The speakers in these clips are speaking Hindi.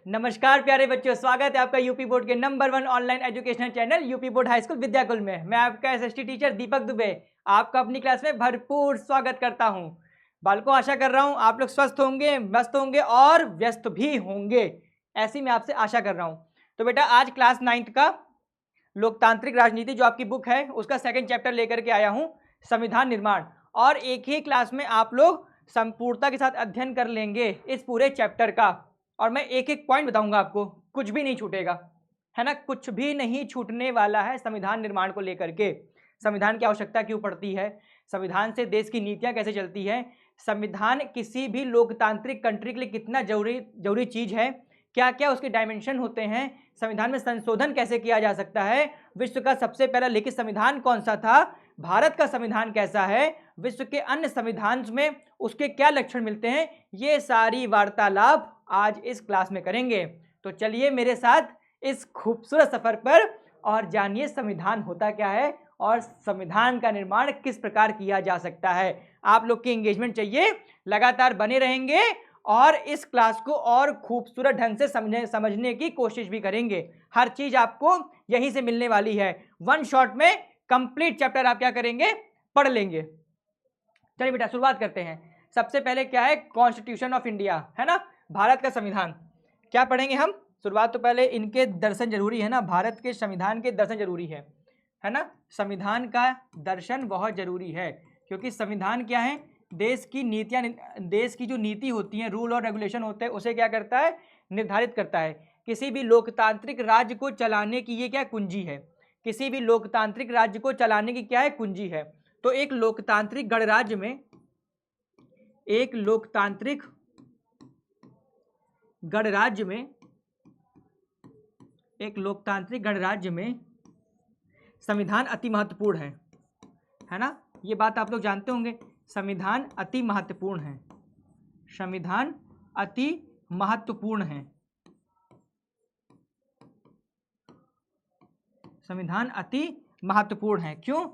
नमस्कार प्यारे बच्चों, स्वागत है आपका यूपी बोर्ड के number 1 online educational channel UP board high school Vidyakul में। मैं आपका एसएसटी टीचर दीपक दुबे आपका अपनी क्लास में भरपूर स्वागत करता हूं। बालकों, आशा कर रहा हूं आप लोग स्वस्थ होंगे, मस्त होंगे और व्यस्त भी होंगे, ऐसी मैं आपसे आशा कर रहा हूं। तो बेटा, आज क्लास 9th का लोकतांत्रिक राजनीति जो आपकी बुक है उसका 2nd चैप्टर लेकर के आया हूँ, संविधान निर्माण। और एक ही क्लास में आप लोग संपूर्णता के साथ अध्ययन कर लेंगे इस पूरे चैप्टर का। और मैं एक एक पॉइंट बताऊंगा आपको, कुछ भी नहीं छूटेगा, है ना, कुछ भी नहीं छूटने वाला है संविधान निर्माण को लेकर के। संविधान की आवश्यकता क्यों पड़ती है, संविधान से देश की नीतियां कैसे चलती है, संविधान किसी भी लोकतांत्रिक कंट्री के लिए कितना जरूरी चीज है, क्या क्या उसके डायमेंशन होते हैं, संविधान में संशोधन कैसे किया जा सकता है, विश्व का सबसे पहला लिखित संविधान कौन सा था, भारत का संविधान कैसा है, विश्व के अन्य संविधान में उसके क्या लक्षण मिलते हैं, ये सारी वार्तालाप आज इस क्लास में करेंगे। तो चलिए मेरे साथ इस खूबसूरत सफर पर और जानिए संविधान होता क्या है और संविधान का निर्माण किस प्रकार किया जा सकता है। आप लोग की एंगेजमेंट चाहिए, लगातार बने रहेंगे और इस क्लास को और खूबसूरत ढंग से समझने की कोशिश भी करेंगे। हर चीज आपको यहीं से मिलने वाली है, वन शॉट में कंप्लीट चैप्टर आप क्या करेंगे, पढ़ लेंगे। चलिए बेटा, शुरुआत करते हैं। सबसे पहले क्या है, कॉन्स्टिट्यूशन ऑफ इंडिया, है ना, भारत का संविधान। क्या पढ़ेंगे हम, शुरुआत तो पहले इनके दर्शन जरूरी है ना, भारत के संविधान के दर्शन जरूरी है ना, संविधान का दर्शन बहुत जरूरी है, क्योंकि संविधान क्या है, देश की नीतियां, देश की जो नीति होती है, रूल और रेगुलेशन होते हैं, उसे क्या करता है, निर्धारित करता है। किसी भी लोकतांत्रिक राज्य को चलाने की ये क्या कुंजी है, किसी भी लोकतांत्रिक राज्य को चलाने की क्या है, कुंजी है। तो एक लोकतांत्रिक गणराज्य में, एक लोकतांत्रिक गणराज्य में, एक लोकतांत्रिक गणराज्य में संविधान अति महत्वपूर्ण है ना, ये बात आप लोग जानते होंगे। संविधान अति महत्वपूर्ण है, संविधान अति महत्वपूर्ण है, संविधान अति महत्वपूर्ण है। क्यों?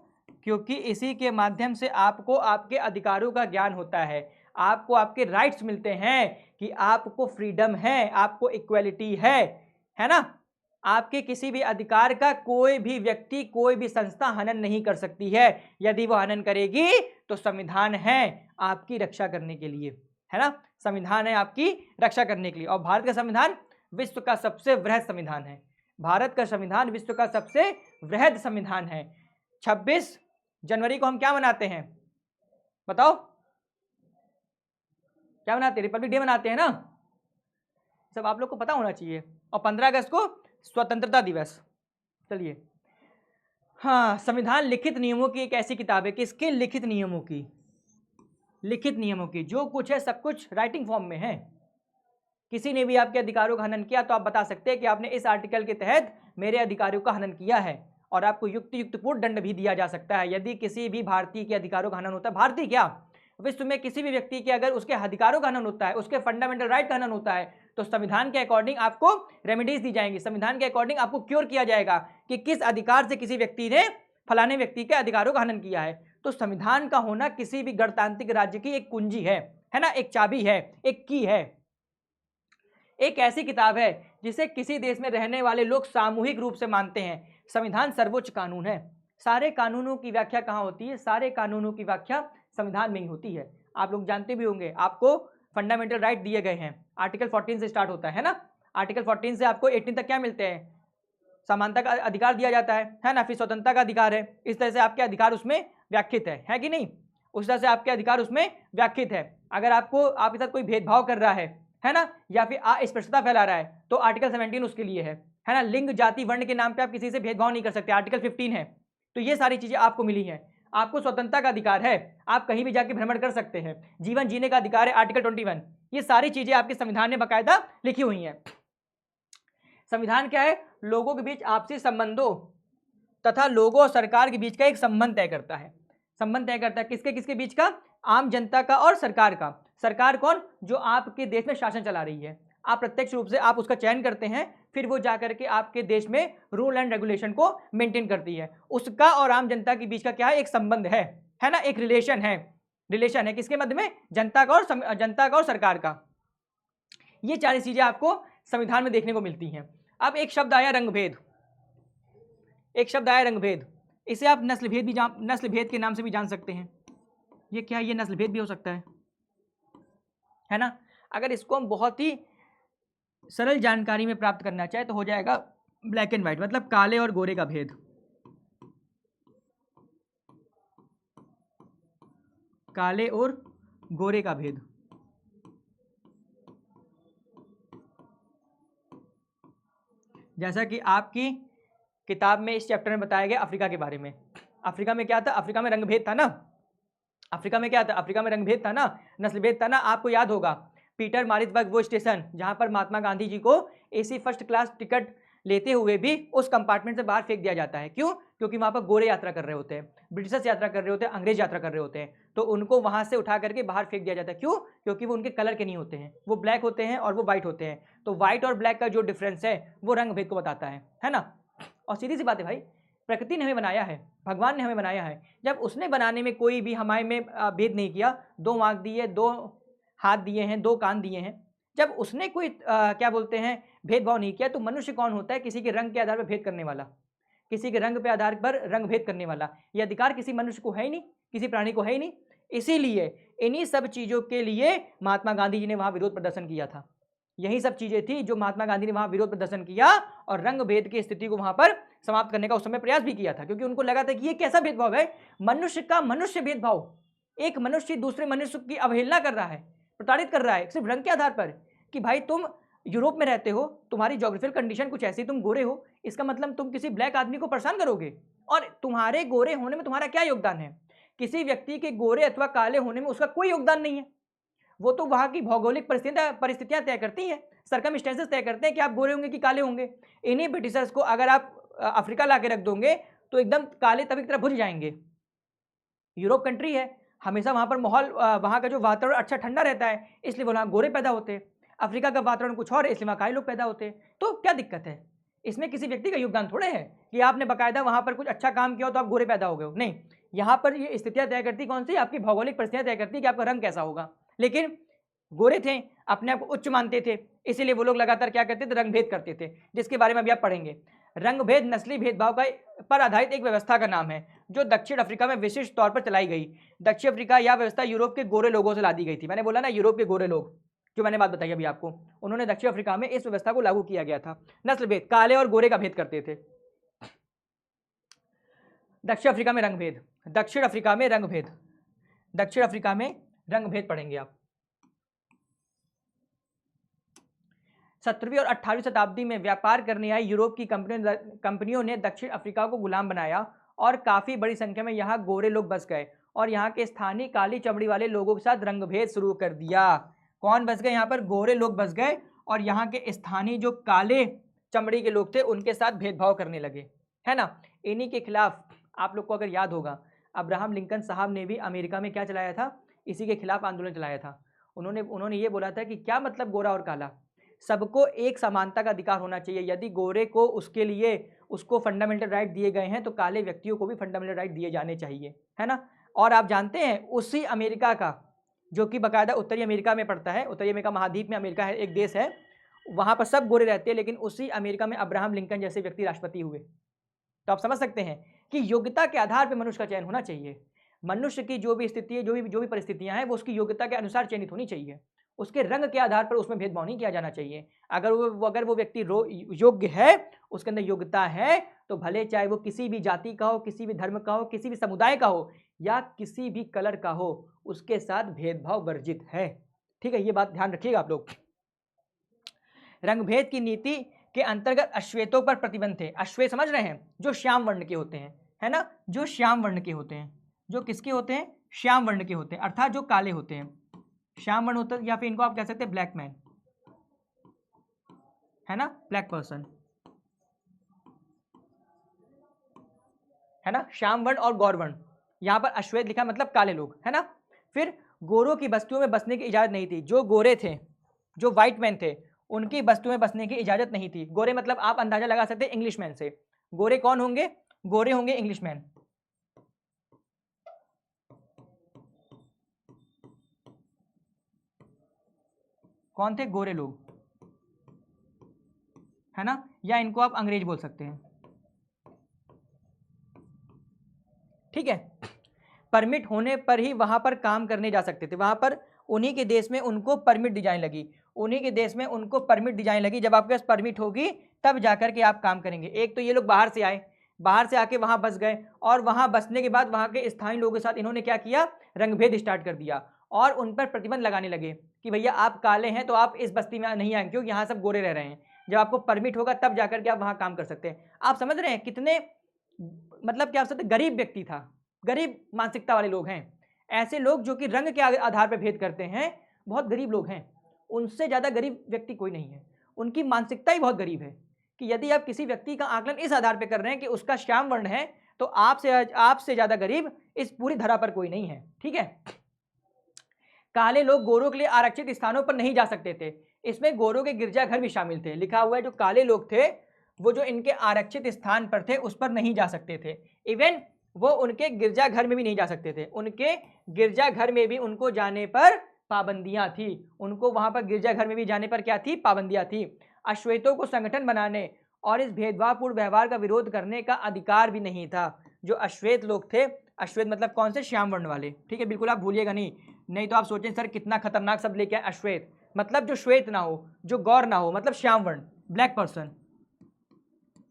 क्योंकि इसी के माध्यम से आपको आपके अधिकारों का ज्ञान होता है, आपको आपके राइट्स मिलते हैं कि आपको फ्रीडम है, आपको इक्वलिटी है ना, आपके किसी भी अधिकार का कोई भी व्यक्ति, कोई भी संस्था हनन नहीं कर सकती है। यदि वो हनन करेगी तो संविधान है आपकी रक्षा करने के लिए, है ना, संविधान है आपकी रक्षा करने के लिए। और भारत का संविधान विश्व का सबसे वृहद संविधान है, भारत का संविधान विश्व का सबसे वृहद संविधान है। 26 जनवरी को हम क्या मनाते हैं, बताओ, क्या मनाते हैं, रिपब्लिक डे मनाते हैं ना, सब आप लोग को पता होना चाहिए। और 15 अगस्त को स्वतंत्रता दिवस। चलिए, हाँ, संविधान लिखित नियमों की एक ऐसी किताब है, किसके लिखित नियमों की, लिखित नियमों की, जो कुछ है सब कुछ राइटिंग फॉर्म में है। किसी ने भी आपके अधिकारों का हनन किया तो आप बता सकते हैं कि आपने इस आर्टिकल के तहत मेरे अधिकारों का हनन किया है, और आपको युक्तिपूर्ण दंड भी दिया जा सकता है यदि किसी भी भारतीय के अधिकारों का हनन होता है। भारतीय क्या, विश्व में किसी भी व्यक्ति के अगर उसके अधिकारों का हनन होता है, उसके फंडामेंटल राइट का हनन होता है, तो संविधान के अकॉर्डिंग आपको रेमेडीज दी जाएंगी, संविधान के अकॉर्डिंग आपको क्योर किया जाएगा कि किस अधिकार से किसी व्यक्ति ने फलाने व्यक्ति के अधिकारों का हनन किया है। तो संविधान का होना किसी भी गणतांत्रिक राज्य की एक कुंजी है ना, एक चाबी है, एक की है, एक ऐसी किताब है जिसे किसी देश में रहने वाले लोग सामूहिक रूप से मानते हैं। संविधान सर्वोच्च कानून है। सारे कानूनों की व्याख्या कहाँ होती है, सारे कानूनों की व्याख्या संविधान में ही होती है। आप लोग जानते भी होंगे, आपको फंडामेंटल राइट दिए गए हैं, आर्टिकल 14 से स्टार्ट होता है ना, आर्टिकल 14 से आपको 18 तक क्या मिलते हैं, समानता का अधिकार दिया जाता है ना, फिर स्वतंत्रता का अधिकार है। इस तरह से आपके अधिकार उसमें व्याख्यित है कि नहीं, उस तरह से आपके अधिकार उसमें व्याख्यित है। अगर आपको आपके साथ कोई भेदभाव कर रहा है ना, या फिर अस्पृश्यता फैला रहा है, तो आर्टिकल 17 उसके लिए है ना, लिंग जाति वर्ण के नाम पे आप किसी से भेदभाव नहीं कर सकते, आर्टिकल 15 है। तो ये सारी चीजें आपको मिली हैं। आपको स्वतंत्रता का अधिकार है, आप कहीं भी जाके भ्रमण कर सकते हैं, जीवन जीने का अधिकार है, आर्टिकल 21। ये सारी चीजें आपके संविधान में बाकायदा लिखी हुई हैं। संविधान क्या है, लोगों के बीच आपसी संबंधों तथा लोगों और सरकार के बीच का एक संबंध तय करता है। संबंध तय करता है किसके किसके बीच का, आम जनता का और सरकार का। सरकार कौन, जो आपके देश में शासन चला रही है, आप प्रत्यक्ष रूप से आप उसका चयन करते हैं, फिर वो जाकर के आपके देश में रूल एंड रेगुलेशन को मेंटेन करती है। उसका और आम जनता के बीच का क्या है, एक संबंध है ना, एक रिलेशन है किसके मध्य में, जनता का और सरकार का। ये सारी चीजें आपको संविधान में देखने को मिलती हैं। अब एक शब्द आया रंगभेद, एक शब्द आया रंगभेद, इसे आप नस्ल भेद के नाम से भी जान सकते हैं। ये क्या है? ये नस्ल भेद भी हो सकता है ना। अगर इसको हम बहुत ही सरल जानकारी में प्राप्त करना चाहे तो हो जाएगा ब्लैक एंड व्हाइट, मतलब काले और गोरे का भेद, काले और गोरे का भेद। जैसा कि आपकी किताब में इस चैप्टर में बताया गया अफ्रीका के बारे में। अफ्रीका में क्या था? अफ्रीका में रंगभेद था ना। अफ्रीका में क्या था? अफ्रीका में रंगभेद था ना, नस्लभेद था ना। आपको याद होगा पीटर मारिtzबर्ग वो स्टेशन जहां पर महात्मा गांधी जी को एसी फर्स्ट क्लास टिकट लेते हुए भी उस कंपार्टमेंट से बाहर फेंक दिया जाता है। क्यों? क्योंकि वहां पर गोरे यात्रा कर रहे होते हैं, ब्रिटिशर्स यात्रा कर रहे होते हैं, अंग्रेज यात्रा कर रहे होते हैं, तो उनको वहां से उठा करके बाहर फेंक दिया जाता है। क्यों? क्योंकि वो उनके कलर के नहीं होते हैं, वो ब्लैक होते हैं और वो व्हाइट होते हैं। तो व्हाइट और ब्लैक का जो डिफरेंस है वो रंग भेद को बताता है ना। और सीधी सी बात है भाई, प्रकृति ने हमें बनाया है, भगवान ने हमें बनाया है, जब उसने बनाने में कोई भी हमारे में भेद नहीं किया, 2 आंख दिए, 2 हाथ दिए हैं, 2 कान दिए हैं, जब उसने कोई क्या बोलते हैं भेदभाव नहीं किया, तो मनुष्य कौन होता है किसी के रंग के आधार पर भेद करने वाला, किसी के रंग पे आधार पर रंग भेद करने वाला? ये अधिकार किसी मनुष्य को है ही नहीं, किसी प्राणी को है ही नहीं। इसीलिए इन्हीं सब चीजों के लिए महात्मा गांधी जी ने वहां विरोध प्रदर्शन किया था। यही सब चीजें थी जो महात्मा गांधी ने वहां विरोध प्रदर्शन किया और रंग भेद की स्थिति को वहां पर समाप्त करने का उस समय प्रयास भी किया था, क्योंकि उनको लगा था कि ये कैसा भेदभाव है, मनुष्य का मनुष्य भेदभाव, एक मनुष्य दूसरे मनुष्य की अवहेलना कर रहा है, प्रताड़ित कर रहा है सिर्फ रंग के आधार पर, कि भाई तुम यूरोप में रहते हो, तुम्हारी ज्योग्राफिकल कंडीशन कुछ ऐसी, तुम गोरे हो, इसका मतलब तुम किसी ब्लैक आदमी को परेशान करोगे, और तुम्हारे गोरे होने में तुम्हारा क्या योगदान है? किसी व्यक्ति के गोरे अथवा काले होने में उसका कोई योगदान नहीं है। वो तो वहां की भौगोलिक परिस्थितियां तय करती हैं, सर्कमस्टेंसेस तय करते हैं कि आप गोरे होंगे कि काले होंगे। इन्हीं ब्रिटिशर्स को अगर आप अफ्रीका ला के रख दोगे तो एकदम काले तभी की तरह भुज जाएंगे। यूरोप कंट्री है, हमेशा वहां पर माहौल, वहां का जो वातावरण अच्छा ठंडा रहता है, इसलिए वहां गोरे पैदा होते हैं। अफ्रीका का वातावरण कुछ और है, इसलिए वहां काले लोग पैदा होते हैं। तो क्या दिक्कत है इसमें? किसी व्यक्ति का योगदान थोड़े है कि आपने बाकायदा वहां पर कुछ अच्छा काम किया हो तो आप गोरे पैदा हो गए हो, नहीं। यहाँ पर ये स्थितियां तय करती कौन सी? आपकी भौगोलिक परिस्थितियां तय करती कि आपका रंग कैसा होगा। लेकिन गोरे थे, अपने आप को उच्च मानते थे, इसीलिए वो लोग लगातार क्या करते थे? रंग भेद करते थे, जिसके बारे में अभी आप पढ़ेंगे। रंग भेद नस्ली भेदभाव का पर आधारित एक व्यवस्था का नाम है जो दक्षिण अफ्रीका में विशिष्ट तौर पर चलाई गई। दक्षिण अफ्रीका यह व्यवस्था यूरोप के गोरे लोगों से ला दी गई थी। मैंने बोला ना, यूरोप के गोरे लोग, जो मैंने बात बताई अभी आपको, उन्होंने दक्षिण अफ्रीका में इस व्यवस्था को लागू किया गया था। नस्ल भेद, काले और गोरे का भेद करते थे। दक्षिण अफ्रीका में रंग भेद, दक्षिण अफ्रीका में रंग भेद, दक्षिण अफ्रीका में रंग भेद पढ़ेंगे आप। 17वीं और 18वीं शताब्दी में व्यापार करने आई यूरोप की कंपनियों ने दक्षिण अफ्रीका को गुलाम बनाया और काफी बड़ी संख्या में यहाँ गोरे लोग बस गए और यहाँ के स्थानीय काली चमड़ी वाले लोगों के साथ रंगभेद शुरू कर दिया। कौन बस गए? यहाँ पर गोरे लोग बस गए और यहाँ के स्थानीय जो काले चमड़ी के लोग थे उनके साथ भेदभाव करने लगे, है ना। इन्हीं के खिलाफ आप लोग को अगर याद होगा, अब्राहम लिंकन साहब ने भी अमेरिका में क्या चलाया था? इसी के खिलाफ आंदोलन चलाया था। उन्होंने ये बोला था कि क्या मतलब गोरा और काला, सबको एक समानता का अधिकार होना चाहिए। यदि गोरे को उसके लिए उसको फंडामेंटल राइट दिए गए हैं तो काले व्यक्तियों को भी फंडामेंटल राइट दिए जाने चाहिए, है ना। और आप जानते हैं उसी अमेरिका का, जो कि बाकायदा उत्तरी अमेरिका में पड़ता है, उत्तरी अमेरिका महाद्वीप में अमेरिका है, एक देश है, वहां पर सब गोरे रहते हैं, लेकिन उसी अमेरिका में अब्राहम लिंकन जैसे व्यक्ति राष्ट्रपति हुए। तो आप समझ सकते हैं कि योग्यता के आधार पर मनुष्य का चयन होना चाहिए। मनुष्य की जो भी स्थिति है, जो भी परिस्थितियां हैं, वो उसकी योग्यता के अनुसार चयनित होनी चाहिए। उसके रंग के आधार पर उसमें भेदभाव नहीं किया जाना चाहिए। अगर वो व्यक्ति योग्य है, उसके अंदर योग्यता है, तो भले चाहे वो किसी भी जाति का हो, किसी भी धर्म का हो, किसी भी समुदाय का हो या किसी भी कलर का हो, उसके साथ भेदभाव वर्जित है। ठीक है, ये बात ध्यान रखिएगा आप लोग। रंगभेद की नीति के अंतर्गत अश्वेतों पर प्रतिबंध थे। अश्वेत समझ रहे हैं? जो श्याम वर्ण के होते हैं, है ना, जो श्याम वर्ण के होते हैं, जो किसके होते हैं? श्याम वर्ण के होते हैं, अर्थात जो काले होते हैं, श्याम वर्ण होता है, या फिर इनको आप कह सकते हैं ब्लैक मैन, है ना, ब्लैक पर्सन, है ना। श्याम वर्ण और गौर वर्ण, यहां पर अश्वेत लिखा मतलब काले लोग, है ना। फिर गोरों की बस्तियों में बसने की इजाजत नहीं थी। जो गोरे थे, जो व्हाइट मैन थे, उनकी बस्तियों में बसने की इजाजत नहीं थी। गोरे मतलब आप अंदाजा लगा सकते हैं इंग्लिशमैन से। गोरे कौन होंगे? गोरे होंगे इंग्लिशमैन। कौन थे? गोरे लोग। है ना, या इनको आप अंग्रेज बोल सकते हैं, ठीक है। परमिट होने पर ही वहां पर काम करने जा सकते थे, वहां पर उन्हीं के देश में उनको परमिट डिजाइन लगी, उन्हीं के देश में उनको परमिट डिजाइन लगी। जब आपके पास परमिट होगी तब जाकर के आप काम करेंगे। एक तो ये लोग बाहर से आए, बाहर से आके वहां बस गए, और वहां बसने के बाद वहां के स्थानीय लोगों के साथ इन्होंने क्या किया, रंगभेद स्टार्ट कर दिया और उन पर प्रतिबंध लगाने लगे कि भैया आप काले हैं तो आप इस बस्ती में नहीं आएंगे क्योंकि यहाँ सब गोरे रह रहे हैं। जब आपको परमिट होगा तब जाकर के आप वहां काम कर सकते हैं। आप समझ रहे हैं कितने, मतलब क्या आप सकते, गरीब व्यक्ति था, गरीब मानसिकता वाले लोग हैं। ऐसे लोग जो कि रंग के आधार पर भेद करते हैं, बहुत गरीब लोग हैं, उनसे ज़्यादा गरीब व्यक्ति कोई नहीं है। उनकी मानसिकता ही बहुत गरीब है कि यदि आप किसी व्यक्ति का आकलन इस आधार पर कर रहे हैं कि उसका श्याम वर्ण है, तो आपसे ज़्यादा गरीब इस पूरी धरा पर कोई नहीं है, ठीक है। काले लोग गोरों के लिए आरक्षित स्थानों पर नहीं जा सकते थे, इसमें गोरों के गिरजाघर भी शामिल थे। लिखा हुआ है जो काले लोग थे वो जो इनके आरक्षित स्थान पर थे उस पर नहीं जा सकते थे, इवन वो उनके गिरजाघर में भी नहीं जा सकते थे। उनके गिरजाघर में भी उनको जाने पर पाबंदियां थी, उनको वहां पर गिरजाघर में भी जाने पर क्या थी, पाबंदियां थी। अश्वेतों को संगठन बनाने और इस भेदभावपूर्ण व्यवहार का विरोध करने का अधिकार भी नहीं था। जो अश्वेत लोग थे, अश्वेत मतलब कौन से, श्याम वर्ण वाले, ठीक है, बिल्कुल आप भूलिएगा नहीं तो आप सोचें सर कितना खतरनाक सब लेके आए। अश्वेत मतलब जो श्वेत ना हो, जो गौर ना हो, मतलब श्याम वर्ण, ब्लैक पर्सन,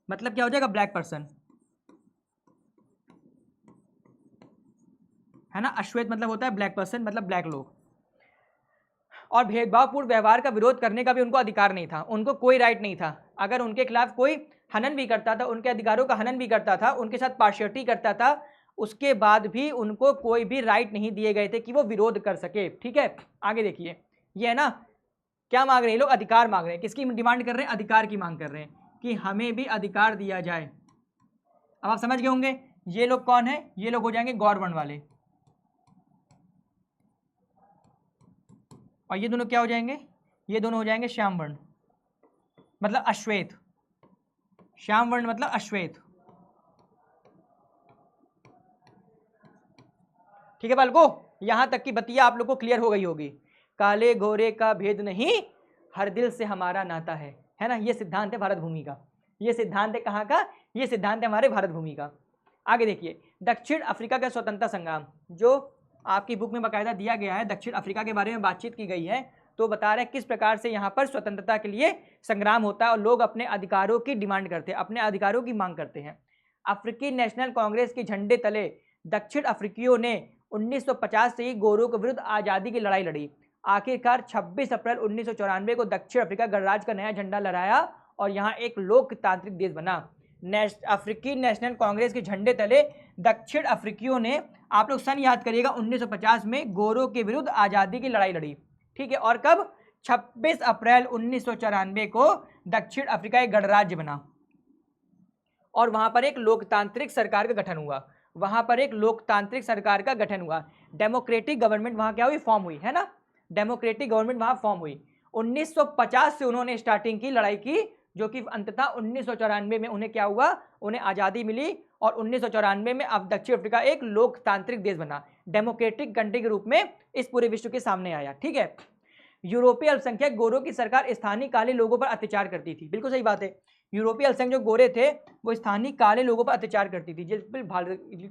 मतलब क्या हो जाएगा, ब्लैक पर्सन, है ना। अश्वेत मतलब होता है ब्लैक पर्सन, मतलब ब्लैक लोग। और भेदभावपूर्ण व्यवहार का विरोध करने का भी उनको अधिकार नहीं था, उनको कोई राइट नहीं था। अगर उनके खिलाफ कोई हनन भी करता था, उनके अधिकारों का हनन भी करता था, उनके साथ पार्शियलिटी करता था, उसके बाद भी उनको कोई भी राइट नहीं दिए गए थे कि वो विरोध कर सके, ठीक है। आगे देखिए, ये है ना, क्या मांग रहे हैं लोग, अधिकार मांग रहे हैं। किसकी डिमांड कर रहे हैं, अधिकार की मांग कर रहे हैं कि हमें भी अधिकार दिया जाए। अब आप समझ गए होंगे ये लोग कौन है, ये लोग हो जाएंगे गौर वर्ण वाले, और ये दोनों क्या हो जाएंगे, ये दोनों हो जाएंगे श्याम वर्ण, मतलब अश्वेत। श्याम वर्ण मतलब अश्वेत, ठीक है बालको, यहां तक की बतिया आप लोग को क्लियर हो गई होगी। काले गोरे का भेद नहीं, हर दिल से हमारा नाता है ना। ये सिद्धांत है भारत भूमि का, ये सिद्धांत है कहाँ का, ये सिद्धांत है हमारे भारत भूमि का। आगे देखिए, दक्षिण अफ्रीका का स्वतंत्रता संग्राम, जो आपकी बुक में बाकायदा दिया गया है, दक्षिण अफ्रीका के बारे में बातचीत की गई है, तो बता रहे हैं किस प्रकार से यहाँ पर स्वतंत्रता के लिए संग्राम होता है और लोग अपने अधिकारों की डिमांड करते हैं, अपने अधिकारों की मांग करते हैं। अफ्रीकी नेशनल कांग्रेस के झंडे तले दक्षिण अफ्रीकियों ने 1950 से ही गोरों के विरुद्ध आज़ादी की लड़ाई लड़ी। आखिरकार 26 अप्रैल 1994 को दक्षिण अफ्रीका गणराज्य का नया झंडा लहराया और यहाँ एक लोकतांत्रिक देश बना। अफ्रीकी नेशनल कांग्रेस के झंडे तले दक्षिण अफ्रीकियों ने, आप लोग सन याद करिएगा, 1950 में गोरों के विरुद्ध आज़ादी की लड़ाई लड़ी, ठीक है। और कब, 26 अप्रैल 1994 को दक्षिण अफ्रीका एक गणराज्य बना और वहां पर एक लोकतांत्रिक सरकार का गठन हुआ, वहां पर एक लोकतांत्रिक सरकार का गठन हुआ। डेमोक्रेटिक गवर्नमेंट वहां क्या हुई, फॉर्म हुई, है ना, डेमोक्रेटिक गवर्नमेंट वहां फॉर्म हुई। 1950 से उन्होंने स्टार्टिंग की लड़ाई की, जो कि अंततः 1994 में उन्हें क्या हुआ, उन्हें आज़ादी मिली और 1994 में अब दक्षिण अफ्रीका एक लोकतांत्रिक देश बना, डेमोक्रेटिक कंट्री के रूप में इस पूरे विश्व के सामने आया, ठीक है। यूरोपीय अल्पसंख्यक गोरों की सरकार स्थानीय काले लोगों पर अत्याचार करती थी, बिल्कुल सही बात है। यूरोपीय अल्पसंख्यक जो गोरे थे वो स्थानीय काले लोगों पर अत्याचार करती थी।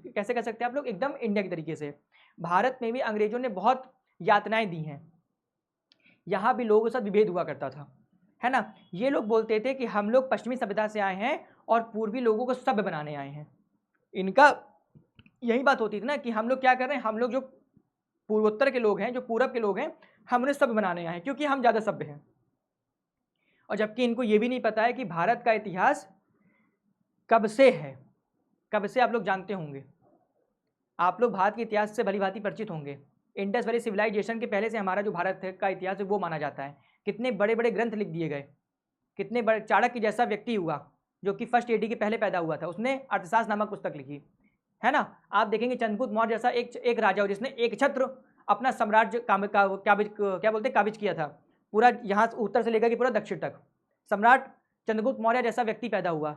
कैसे कर सकते हैं आप लोग, एकदम इंडिया के तरीके से। भारत में भी अंग्रेजों ने बहुत यातनाएं दी हैं, यहाँ भी लोगों के साथ विभेद हुआ करता था, है ना। ये लोग बोलते थे कि हम लोग पश्चिमी सभ्यता से आए हैं और पूर्वी लोगों को सभ्य बनाने आए हैं। इनका यही बात होती थी ना कि हम लोग क्या कर रहे हैं, हम लोग जो पूर्वोत्तर के लोग हैं, जो पूरब के लोग हैं, हम उन्हें सभ्य बनाने आए हैं क्योंकि हम ज़्यादा सभ्य हैं। और जबकि इनको ये भी नहीं पता है कि भारत का इतिहास कब से है, कब से आप लोग जानते होंगे, आप लोग भारत के इतिहास से भली भांति परिचित होंगे। इंडस वैली सिविलाइजेशन के पहले से हमारा जो भारत का इतिहास है वो माना जाता है। कितने बड़े बड़े ग्रंथ लिख दिए गए, कितने बड़े, चाणक्य जैसा व्यक्ति हुआ जो कि फर्स्ट एडी के पहले पैदा हुआ था, उसने अर्थशास्त्र नामक पुस्तक लिखी, है ना। आप देखेंगे चंद्रगुप्त मौर्य जैसा एक राजा हो जिसने एक छत्र अपना साम्राज्य काबिज किया था, पूरा यहाँ उत्तर से लेकर के पूरा दक्षिण तक। सम्राट चंद्रगुप्त मौर्य जैसा व्यक्ति पैदा हुआ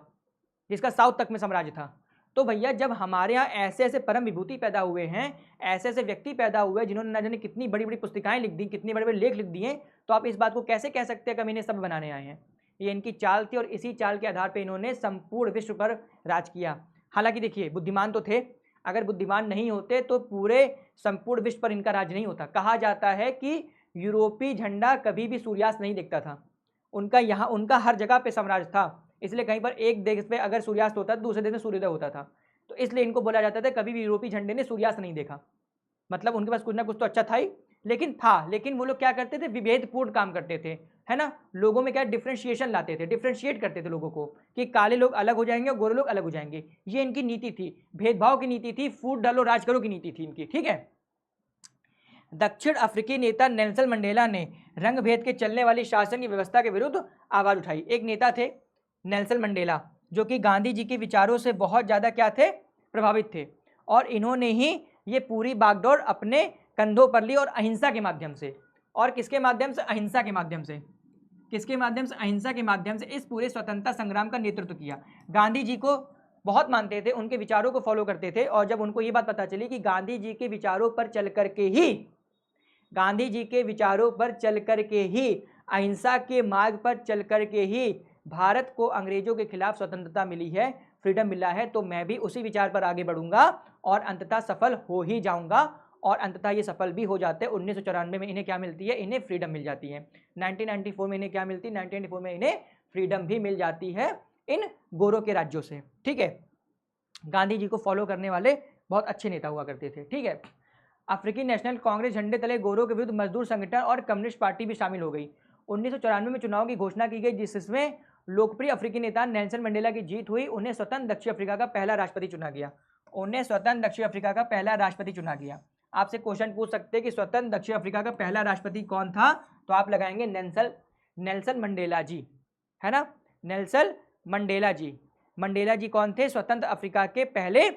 जिसका साउथ तक में साम्राज्य था। तो भैया जब हमारे यहाँ ऐसे ऐसे परम विभूति पैदा हुए हैं, ऐसे ऐसे व्यक्ति पैदा हुए जिन्होंने न जाने कितनी बड़ी बड़ी पुस्तिकाएं लिख दी, कितने बड़े बड़े लेख लिख दिए, तो आप इस बात को कैसे कह सकते हैं कि हम इन्हें सब बनाने आए हैं। ये इनकी चाल थी और इसी चाल के आधार पर इन्होंने संपूर्ण विश्व पर राज किया। हालांकि देखिए बुद्धिमान तो थे, अगर बुद्धिमान नहीं होते तो पूरे संपूर्ण विश्व पर इनका राज नहीं होता। कहा जाता है कि यूरोपीय झंडा कभी भी सूर्यास्त नहीं दिखता था, उनका हर जगह पे साम्राज्य था, इसलिए कहीं पर एक देश पे अगर सूर्यास्त होता था दूसरे देश में सूर्योदय होता था, तो इसलिए इनको बोला जाता था कभी भी यूरोपीय झंडे ने सूर्यास्त नहीं देखा। मतलब उनके पास कुछ ना कुछ तो अच्छा था ही, लेकिन वो लोग क्या करते थे, विभेदपूर्ण काम करते थे, है ना। लोगों में क्या डिफ्रेंशिएशन लाते थे, डिफ्रेंशिएट करते थे लोगों को कि काले लोग अलग हो जाएंगे और गोरे लोग अलग हो जाएंगे। ये इनकी नीति थी, भेदभाव की नीति थी, फूट डालो राज करो की नीति थी इनकी, ठीक है। दक्षिण अफ्रीकी नेता नेल्सन मंडेला ने रंग भेद के चलने वाली शासन की व्यवस्था के विरुद्ध आवाज उठाई। एक नेता थे नेल्सन मंडेला जो कि गांधी जी के विचारों से बहुत ज़्यादा क्या थे, प्रभावित थे, और इन्होंने ही ये पूरी बागडोर अपने कंधों पर ली और अहिंसा के माध्यम से, और किसके माध्यम से, अहिंसा के माध्यम से, किसके माध्यम से, अहिंसा के माध्यम से इस पूरे स्वतंत्रता संग्राम का नेतृत्व किया। गांधी जी को बहुत मानते थे, उनके विचारों को फॉलो करते थे, और जब उनको ये बात पता चली कि गांधी जी के विचारों पर चल करके ही, गांधी जी के विचारों पर चल करके ही, अहिंसा के मार्ग पर चल करके ही भारत को अंग्रेजों के खिलाफ स्वतंत्रता मिली है, फ्रीडम मिला है, तो मैं भी उसी विचार पर आगे बढ़ूंगा और अंततः सफल हो ही जाऊंगा। और अंततः ये सफल भी हो जाते हैं। 1994 में इन्हें क्या मिलती है, इन्हें फ्रीडम मिल जाती है। 1994 में इन्हें क्या मिलती है, 1994 में इन्हें फ्रीडम भी मिल जाती है इन गोरों के राज्यों से, ठीक है। गांधी जी को फॉलो करने वाले बहुत अच्छे नेता हुआ करते थे, ठीक है। अफ्रीकी नेशनल कांग्रेस झंडे तले गोरों के विरुद्ध मजदूर संगठन और कम्युनिस्ट पार्टी भी शामिल हो गई। 1994 में चुनाव की घोषणा की गई जिसमें लोकप्रिय अफ्रीकी नेता नेल्सन मंडेला की जीत हुई। उन्हें स्वतंत्र दक्षिण अफ्रीका का पहला राष्ट्रपति चुना गया। उन्हें स्वतंत्र दक्षिण अफ्रीका का पहला राष्ट्रपति चुना गया। आपसे क्वेश्चन पूछ सकते हैं कि स्वतंत्र दक्षिण अफ्रीका का पहला राष्ट्रपति कौन था, तो आप लगाएंगे नेल्सन मंडेला जी, है ना, नेल्सन मंडेला जी। मंडेला जी कौन थे, स्वतंत्र अफ्रीका के पहले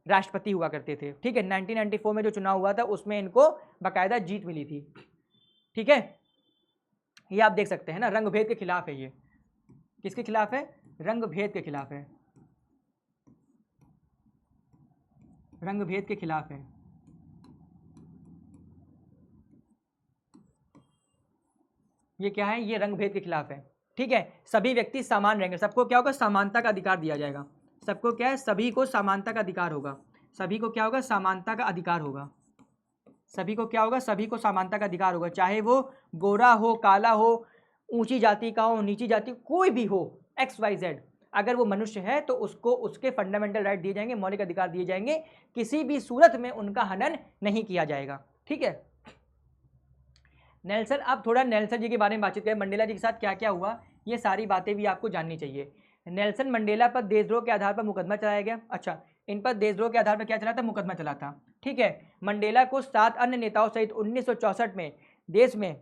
राष्ट्रपति हुआ करते थे, ठीक है। 1994 में जो चुनाव हुआ था उसमें इनको बाकायदा जीत मिली थी, ठीक है। ये आप देख सकते हैं ना, रंग भेद के खिलाफ है। ये किसके खिलाफ है, रंग भेद के खिलाफ है, रंग भेद के खिलाफ है। ये क्या है, ये रंग भेद के खिलाफ है, ठीक है। सभी व्यक्ति समान रहेंगे, सबको क्या होगा, समानता का अधिकार दिया जाएगा। सबको क्या है, सभी को समानता का अधिकार होगा। सभी को क्या होगा, समानता का अधिकार होगा। सभी को क्या होगा, सभी को समानता का अधिकार होगा, चाहे वो गोरा हो, काला हो, ऊंची जाति का हो, नीची जाति, कोई भी हो, XYZ, अगर वो मनुष्य है तो उसको उसके फंडामेंटल राइट दिए जाएंगे, मौलिक अधिकार दिए जाएंगे, किसी भी सूरत में उनका हनन नहीं किया जाएगा, ठीक है। नेल्सन, अब थोड़ा नेल्सन जी के बारे में बातचीत करें। मंडेला जी के साथ क्या क्या हुआ, ये सारी बातें भी आपको जाननी चाहिए। नेल्सन मंडेला पर देशद्रोह के आधार पर मुकदमा चलाया गया। अच्छा, इन पर देशद्रोह के आधार पर क्या चला था, मुकदमा चला था, ठीक है। मंडेला को 7 अन्य नेताओं सहित 1964 में देश में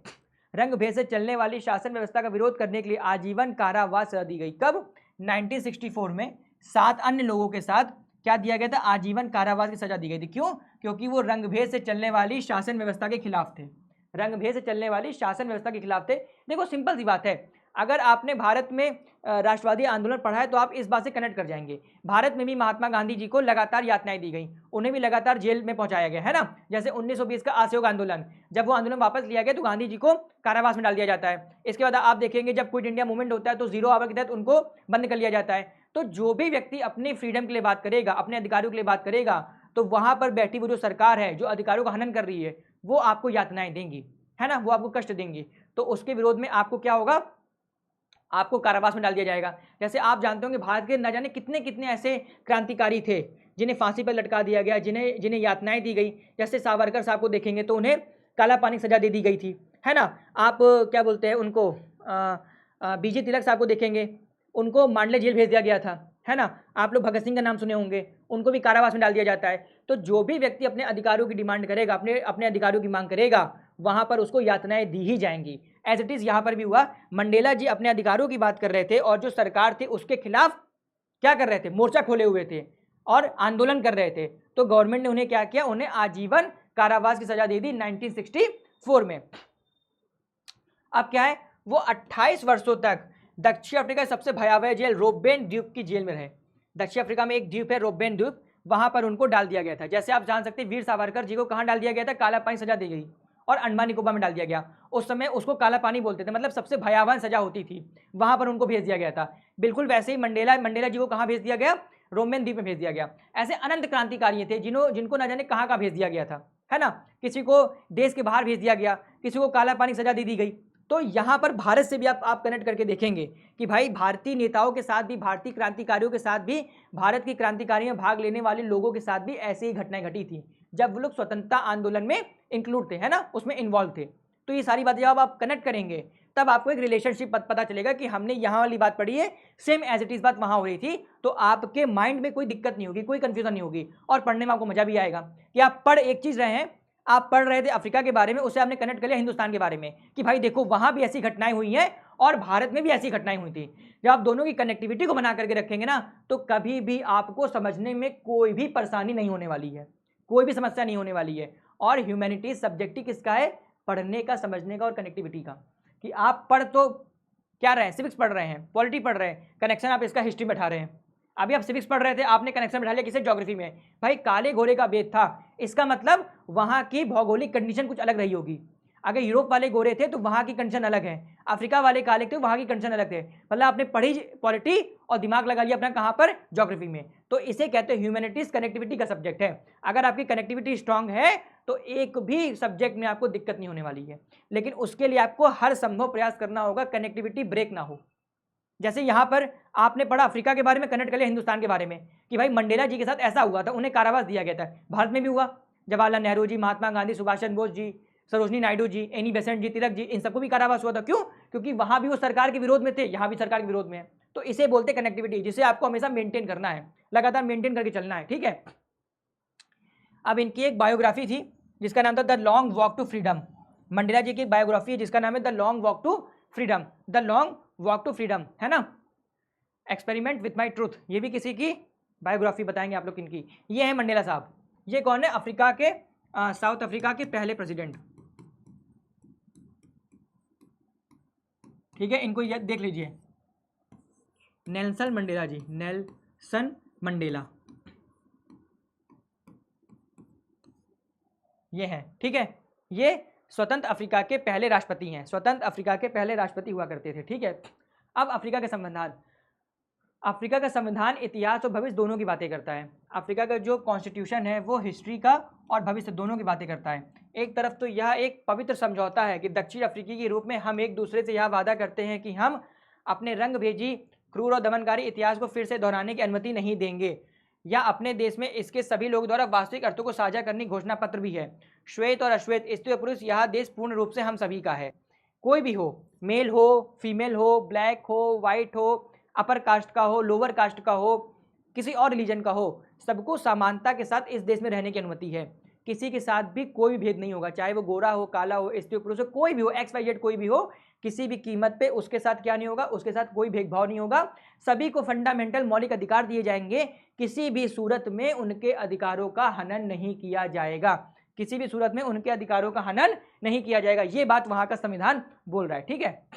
रंग भेद से चलने वाली शासन व्यवस्था का विरोध करने के लिए आजीवन कारावास सजा दी गई। कब, 1964 में 7 अन्य लोगों के साथ क्या दिया गया था, आजीवन कारावास की सजा दी गई थी। क्यों, क्योंकि वो रंग भेद से चलने वाली शासन व्यवस्था के खिलाफ थे, रंग भेद से चलने वाली शासन व्यवस्था के खिलाफ थे। देखो सिंपल सी बात है, अगर आपने भारत में राष्ट्रवादी आंदोलन पढ़ा है तो आप इस बात से कनेक्ट कर जाएंगे। भारत में भी महात्मा गांधी जी को लगातार यातनाएं दी गई, उन्हें भी लगातार जेल में पहुंचाया गया, है ना। जैसे 1920 का असहयोग आंदोलन, जब वो आंदोलन वापस लिया गया तो गांधी जी को कारावास में डाल दिया जाता है। इसके बाद आप देखेंगे जब क्विट इंडिया मूवमेंट होता है तो 0 आवर के तहत उनको बंद कर लिया जाता है। तो जो भी व्यक्ति अपने फ्रीडम के लिए बात करेगा, अपने अधिकारों के लिए बात करेगा, तो वहां पर बैठी वो जो सरकार है, जो अधिकारों का हनन कर रही है, वो आपको यातनाएं देंगी, है ना, वो आपको कष्ट देंगी। तो उसके विरोध में आपको क्या होगा, आपको कारावास में डाल दिया जाएगा। जैसे आप जानते होंगे भारत के न जाने कितने कितने ऐसे क्रांतिकारी थे जिन्हें फांसी पर लटका दिया गया, जिन्हें यातनाएं दी गई। जैसे सावरकर साहब को देखेंगे तो उन्हें काला पानी सजा दे दी गई थी, है ना। आप क्या बोलते हैं उनको, बीजे तिलक साहब को देखेंगे, उनको मांडले जेल भेज दिया गया था, है ना। आप लोग भगत सिंह का नाम सुने होंगे, उनको भी कारावास में डाल दिया जाता है। तो जो भी व्यक्ति अपने अधिकारों की डिमांड करेगा, अपने अधिकारों की मांग करेगा, वहां पर उसको यातनाएं दी ही जाएंगी। एज इट इज यहाँ पर भी हुआ। मंडेला जी अपने अधिकारों की बात कर रहे थे और जो सरकार थी उसके खिलाफ क्या कर रहे थे, मोर्चा खोले हुए थे और आंदोलन कर रहे थे। तो गवर्नमेंट ने उन्हें क्या किया, उन्हें आजीवन कारावास की सजा दे दी 1964 में। अब क्या है, वो 28 वर्षों तक दक्षिण अफ्रीका की सबसे भयावह जेल रोबेन द्वीप की जेल में रहे। दक्षिण अफ्रीका में एक द्वीप है रोबेन द्वीप, वहां पर उनको डाल दिया गया था। जैसे आप जान सकते हैं वीर सावरकर जी को कहां डाल दिया गया था, काला पानी सजा दी गई, और अंडमान निकोबार में डाल दिया गया। उस समय उसको काला पानी बोलते थे, मतलब सबसे भयावह सजा होती थी, वहां पर उनको भेज दिया गया था। बिल्कुल वैसे ही मंडेला जी को कहाँ भेज दिया गया, रोमेन द्वीप में भेज दिया गया। ऐसे अनंत क्रांतिकारी थे जिनको ना जाने कहाँ कहाँ भेज दिया गया था, है ना। किसी को देश के बाहर भेज दिया गया, किसी को काला पानी सजा दे दी गई। तो यहाँ पर भारत से भी आप कनेक्ट करके देखेंगे कि भाई भारतीय नेताओं के साथ भी, भारतीय क्रांतिकारियों के साथ भी, भारत की क्रांतिकारी में भाग लेने वाले लोगों के साथ भी ऐसी ही घटनाएं घटी थी जब वो लोग स्वतंत्रता आंदोलन में इंक्लूड थे, है ना, उसमें इन्वॉल्व थे। तो ये सारी बातें जब आप कनेक्ट करेंगे तब आपको एक रिलेशनशिप पता चलेगा कि हमने यहाँ वाली बात पढ़ी है, सेम एज इट इज बात वहाँ हो रही थी। तो आपके माइंड में कोई दिक्कत नहीं होगी, कोई कंफ्यूजन नहीं होगी, और पढ़ने में आपको मजा भी आएगा कि आप पढ़ एक चीज़ रहे हैं, आप पढ़ रहे थे अफ्रीका के बारे में, उसे आपने कनेक्ट कर लिया हिंदुस्तान के बारे में कि भाई देखो वहाँ भी ऐसी घटनाएं हुई हैं और भारत में भी ऐसी घटनाएं हुई थी। जब आप दोनों की कनेक्टिविटी को बना करके रखेंगे ना, तो कभी भी आपको समझने में कोई भी परेशानी नहीं होने वाली है, कोई भी समस्या नहीं होने वाली है। और ह्यूमैनिटीज सब्जेक्ट ही किसका है, पढ़ने का, समझने का और कनेक्टिविटी का। कि आप पढ़ तो क्या रहे हैं, सिविक्स पढ़ रहे हैं, पॉलिटी पढ़ रहे हैं, कनेक्शन आप इसका हिस्ट्री बैठा रहे हैं। अभी आप सिविक्स पढ़ रहे थे, आपने कनेक्शन बैठा लिया किसे, ज्योग्राफी में। भाई काले घोड़े का भेद था, इसका मतलब वहाँ की भौगोलिक कंडीशन कुछ अलग रही होगी। अगर यूरोप वाले गोरे थे तो वहाँ की कंडीशन अलग है, अफ्रीका वाले काले थे वहाँ की कंडीशन अलग थे। मतलब आपने पढ़ी पॉलिटी और दिमाग लगा लिया अपना कहाँ पर, ज्योग्राफी में। तो इसे कहते हैं ह्यूमैनिटीज कनेक्टिविटी का सब्जेक्ट है। अगर आपकी कनेक्टिविटी स्ट्रांग है तो एक भी सब्जेक्ट में आपको दिक्कत नहीं होने वाली है, लेकिन उसके लिए आपको हर संभव प्रयास करना होगा कनेक्टिविटी ब्रेक ना हो। जैसे यहाँ पर आपने पढ़ा अफ्रीका के बारे में, कनेक्ट कर लिया हिंदुस्तान के बारे में कि भाई मंडेला जी के साथ ऐसा हुआ था, उन्हें कारावास दिया गया था। भारत में भी हुआ, जवाहरलाल नेहरू जी, महात्मा गांधी, सुभाष चंद्र बोस जी, सरोजनी नायडू जी, एनी बेसेंट जी, तिलक जी, इन सबको भी कारावास हुआ था। क्यों? क्योंकि वहाँ भी वो सरकार के विरोध में थे, यहाँ भी सरकार के विरोध में है। तो इसे बोलते कनेक्टिविटी, जिसे आपको हमेशा मेंटेन करना है, लगातार मेंटेन करके चलना है, ठीक है। अब इनकी एक बायोग्राफी थी जिसका नाम था the long walk to freedom. Mandela ji की एक बायोग्राफी है जिसका नाम है the long walk to freedom, the long walk to freedom, है ना। एक्सपेरिमेंट विथ माई ट्रूथ, ये भी किसी की बायोग्राफी बताएंगे आप लोग इनकी। ये है मंडेला साहब। ये कौन है? अफ्रीका के साउथ अफ्रीका के पहले प्रेसिडेंट, ठीक है। इनको ये देख लीजिए, नेल्सन मंडेला जी, नेल्सन मंडेला, ये है, ठीक है। ये स्वतंत्र अफ्रीका के पहले राष्ट्रपति हैं, स्वतंत्र अफ्रीका के पहले राष्ट्रपति हुआ करते थे, ठीक है। अब अफ्रीका का संविधान, अफ्रीका का संविधान इतिहास और भविष्य दोनों की बातें करता है। अफ्रीका का जो कॉन्स्टिट्यूशन है वो हिस्ट्री का और भविष्य दोनों की बातें करता है। एक तरफ तो यह एक पवित्र समझौता है कि दक्षिण अफ्रीकी के रूप में हम एक दूसरे से यह वादा करते हैं कि हम अपने रंगभेदी, क्रूर और दमनकारी इतिहास को फिर से दोहराने की अनुमति नहीं देंगे, या अपने देश में इसके सभी लोगों द्वारा वास्तविक अर्थों को साझा करने की घोषणा पत्र भी है। श्वेत और अश्वेत, स्त्री और पुरुष, यह देश पूर्ण रूप से हम सभी का है। कोई भी हो, मेल हो, फीमेल हो, ब्लैक हो, वाइट हो, अपर कास्ट का हो, लोअर कास्ट का हो, किसी और रिलीजन का हो, सबको समानता के साथ इस देश में रहने की अनुमति है। किसी के साथ भी कोई भेद नहीं होगा, चाहे वो गोरा हो, काला हो, स्त्री पुरुष हो, कोई भी हो, एक्स वाई जेड कोई भी हो, किसी भी कीमत पे उसके साथ क्या नहीं होगा, उसके साथ कोई भेदभाव नहीं होगा। सभी को फंडामेंटल मौलिक अधिकार दिए जाएंगे, किसी भी सूरत में उनके अधिकारों का हनन नहीं किया जाएगा, किसी भी सूरत में उनके अधिकारों का हनन नहीं किया जाएगा। ये बात वहां का संविधान बोल रहा है, ठीक है।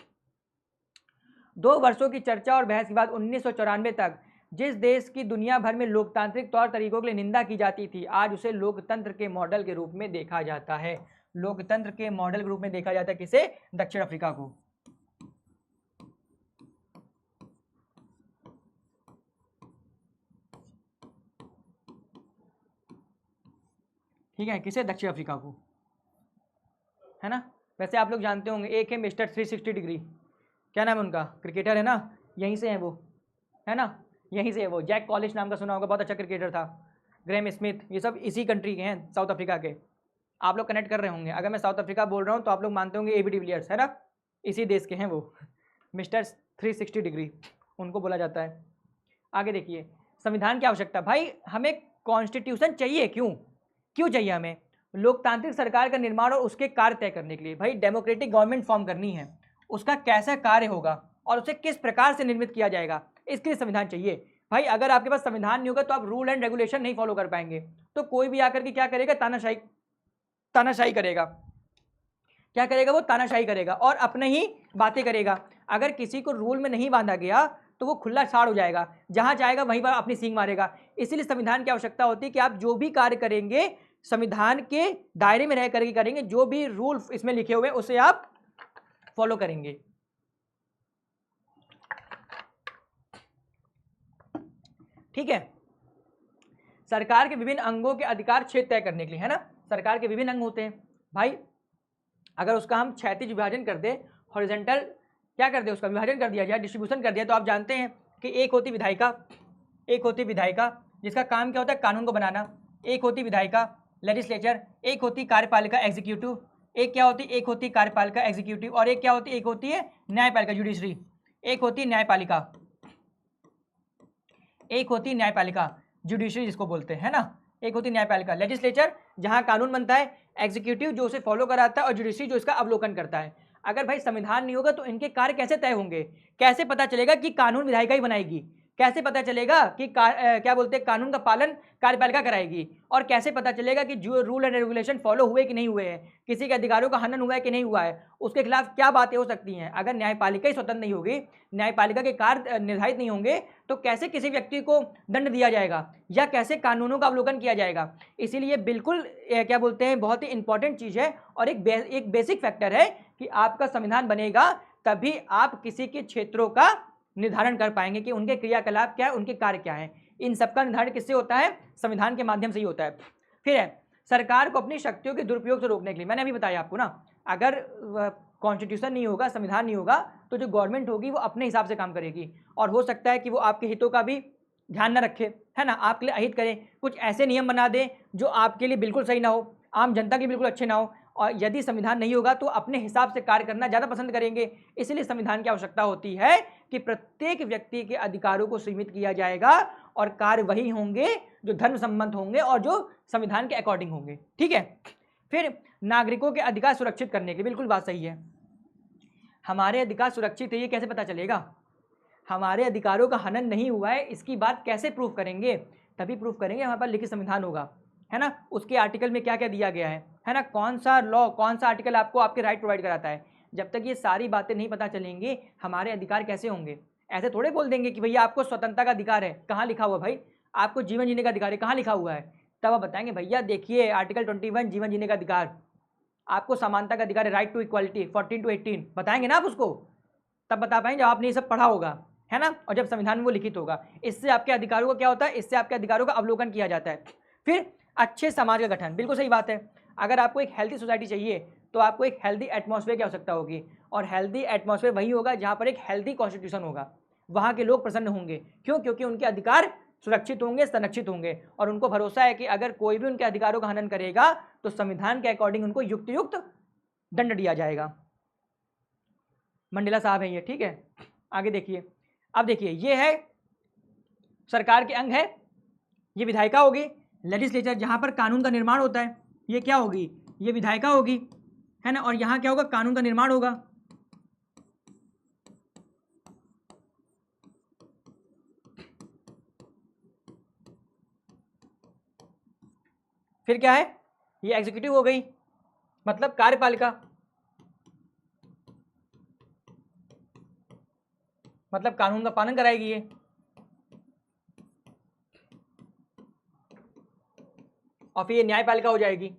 2 वर्षों की चर्चा और बहस के बाद 1994 तक जिस देश की दुनिया भर में लोकतांत्रिक तौर तरीकों के लिए निंदा की जाती थी, आज उसे लोकतंत्र के मॉडल के रूप में देखा जाता है। लोकतंत्र के मॉडल के रूप में देखा जाता है किसे? दक्षिण अफ्रीका को। ठीक है, किसे? दक्षिण अफ्रीका को, है ना। वैसे आप लोग जानते होंगे, एक है मिस्टर 360 डिग्री, क्या नाम है उनका? क्रिकेटर है ना, यहीं से है वो, है ना, यहीं से है वो। जैक कॉलिश नाम का सुना होगा, बहुत अच्छा क्रिकेटर था। ग्रेम स्मिथ, ये सब इसी कंट्री के हैं, साउथ अफ्रीका के। आप लोग कनेक्ट कर रहे होंगे, अगर मैं साउथ अफ्रीका बोल रहा हूँ तो आप लोग मानते होंगे एबी डिविलियर्स, है ना, इसी देश के हैं वो। मिस्टर 360 डिग्री उनको बोला जाता है। आगे देखिए, संविधान की आवश्यकता। भाई हमें कॉन्स्टिट्यूशन चाहिए, क्यों चाहिए हमें? लोकतांत्रिक सरकार का निर्माण और उसके कार्य तय करने के लिए। भाई डेमोक्रेटिक गवर्नमेंट फॉर्म करनी है, उसका कैसा कार्य होगा और उसे किस प्रकार से निर्मित किया जाएगा, इसके लिए संविधान चाहिए। भाई अगर आपके पास संविधान नहीं होगा तो आप रूल एंड रेगुलेशन नहीं फॉलो कर पाएंगे, तो कोई भी आकर के क्या करेगा? तानाशाही करेगा। क्या करेगा वो? तानाशाही करेगा और अपने ही बातें करेगा। अगर किसी को रूल में नहीं बांधा गया तो वो खुला छाड़ हो जाएगा, जहां जाएगा वहीं पर अपनी सींग मारेगा। इसीलिए संविधान की आवश्यकता होती है कि आप जो भी कार्य करेंगे संविधान के दायरे में रह करके करेंगे, जो भी रूल इसमें लिखे हुए हैं उसे आप फॉलो करेंगे। ठीक है, सरकार के विभिन्न अंगों के अधिकार क्षेत्र तय करने के लिए, है ना, सरकार के विभिन्न अंग होते हैं भाई। अगर उसका हम क्षैतिज विभाजन कर दे, हॉरिजॉन्टल क्या कर दे, उसका विभाजन कर दिया जाए, डिस्ट्रीब्यूशन कर दिया, तो आप जानते हैं कि एक होती विधायिका, एक होती विधायिका जिसका काम क्या होता है, कानून को बनाना, एक होती विधायिका लेजिस्लेचर, एक होती कार्यपालिका एग्जीक्यूटिव, एक क्या होती, एक होती कार्यपालिका एग्जीक्यूटिव, और एक क्या होती, एक होती है न्यायपालिका जुडिशरी, एक होती न्यायपालिका, एक होती न्यायपालिका जुडिशरी जिसको बोलते हैं, है ना, एक होती न्यायपालिका, लेजिस्लेचर जहां कानून बनता है, एग्जीक्यूटिव जो उसे फॉलो कराता है, और जुडिशरी जो इसका अवलोकन करता है। अगर भाई संविधान नहीं होगा तो इनके कार्य कैसे तय होंगे, कैसे पता चलेगा कि कानून विधायिका ही बनाएगी, कैसे पता चलेगा कि क्या बोलते हैं कानून का पालन कार्यपालिका कराएगी, और कैसे पता चलेगा कि जो रूल एंड रेगुलेशन फॉलो हुए कि नहीं हुए हैं, किसी के अधिकारों का हनन हुआ है कि नहीं हुआ है, उसके खिलाफ क्या बातें हो सकती हैं। अगर न्यायपालिका ही स्वतंत्र नहीं होगी, न्यायपालिका के कार्य निर्धारित नहीं होंगे, तो कैसे किसी व्यक्ति को दंड दिया जाएगा या कैसे कानूनों का अवलोकन किया जाएगा। इसीलिए बिल्कुल क्या बोलते हैं बहुत ही इंपॉर्टेंट चीज़ है, और एक बेसिक फैक्टर है कि आपका संविधान बनेगा तभी आप किसी के क्षेत्रों का निर्धारण कर पाएंगे कि उनके क्रियाकलाप क्या है, उनके कार्य क्या है। इन सबका निर्धारण किससे होता है, संविधान के माध्यम से ही होता है। फिर है सरकार को अपनी शक्तियों के दुरुपयोग से रोकने के लिए, मैंने अभी बताया आपको ना, अगर कॉन्स्टिट्यूशन नहीं होगा, संविधान नहीं होगा, तो जो गवर्नमेंट होगी वो अपने हिसाब से काम करेगी, और हो सकता है कि वो आपके हितों का भी ध्यान न रखे, है ना, आपके लिए अहित करे, कुछ ऐसे नियम बना दे जो आपके लिए बिल्कुल सही ना हो, आम जनता के बिल्कुल अच्छे ना हो, और यदि संविधान नहीं होगा तो अपने हिसाब से कार्य करना ज़्यादा पसंद करेंगे। इसलिए संविधान की आवश्यकता होती है कि प्रत्येक व्यक्ति के अधिकारों को सीमित किया जाएगा, और कार्य वही होंगे जो धर्म संबंध होंगे और जो संविधान के अकॉर्डिंग होंगे। ठीक है, फिर नागरिकों के अधिकार सुरक्षित करने के, बिल्कुल बात सही है, हमारे अधिकार सुरक्षित है ये कैसे पता चलेगा, हमारे अधिकारों का हनन नहीं हुआ है इसकी बात कैसे प्रूफ करेंगे, तभी प्रूफ करेंगे हमारे पास लिखित संविधान होगा, है ना, उसके आर्टिकल में क्या क्या दिया गया है ना, कौन सा लॉ, कौन सा आर्टिकल आपको आपके राइट प्रोवाइड कराता है। जब तक ये सारी बातें नहीं पता चलेंगी हमारे अधिकार कैसे होंगे। ऐसे थोड़े बोल देंगे कि भैया आपको स्वतंत्रता का अधिकार है, कहाँ लिखा हुआ भाई, आपको जीवन जीने का अधिकार है, कहाँ लिखा हुआ है, तब आप बताएंगे भैया देखिए आर्टिकल 21 जीवन जीने का अधिकार, आपको समानता का अधिकार है, राइट टू इक्वालिटी 14 to 18, बताएंगे ना आप उसको, तब बता पाएंगे जब आपने ये सब पढ़ा होगा, है ना, और जब संविधान में वो लिखित होगा। इससे आपके अधिकारों का क्या होता है, इससे आपके अधिकारों का अवलोकन किया जाता है। फिर अच्छे समाज का गठन, बिल्कुल सही बात है, अगर आपको एक हेल्थी सोसाइटी चाहिए तो आपको एक हेल्दी एटमॉस्फेयर की आवश्यकता होगी, और हेल्दी एटमॉस्फेयर वही होगा जहाँ पर एक हेल्दी कॉन्स्टिट्यूशन होगा, वहाँ के लोग प्रसन्न होंगे, क्यों, क्योंकि उनके अधिकार सुरक्षित होंगे, संरक्षित होंगे, और उनको भरोसा है कि अगर कोई भी उनके अधिकारों का हनन करेगा तो संविधान के अकॉर्डिंग उनको युक्त दंड दिया जाएगा। मंडेला साहब है ये, ठीक है, आगे देखिए, अब देखिए ये है सरकार के अंग है, ये विधायिका होगी, लेजिस्लेचर जहाँ पर कानून का निर्माण होता है, ये क्या होगी, ये विधायिका होगी, है ना, और यहाँ क्या होगा, कानून का निर्माण होगा। फिर क्या है, ये एग्जीक्यूटिव हो गई, मतलब कार्यपालिका, मतलब कानून का पालन कराएगी ये, और फिर ये न्यायपालिका हो जाएगी,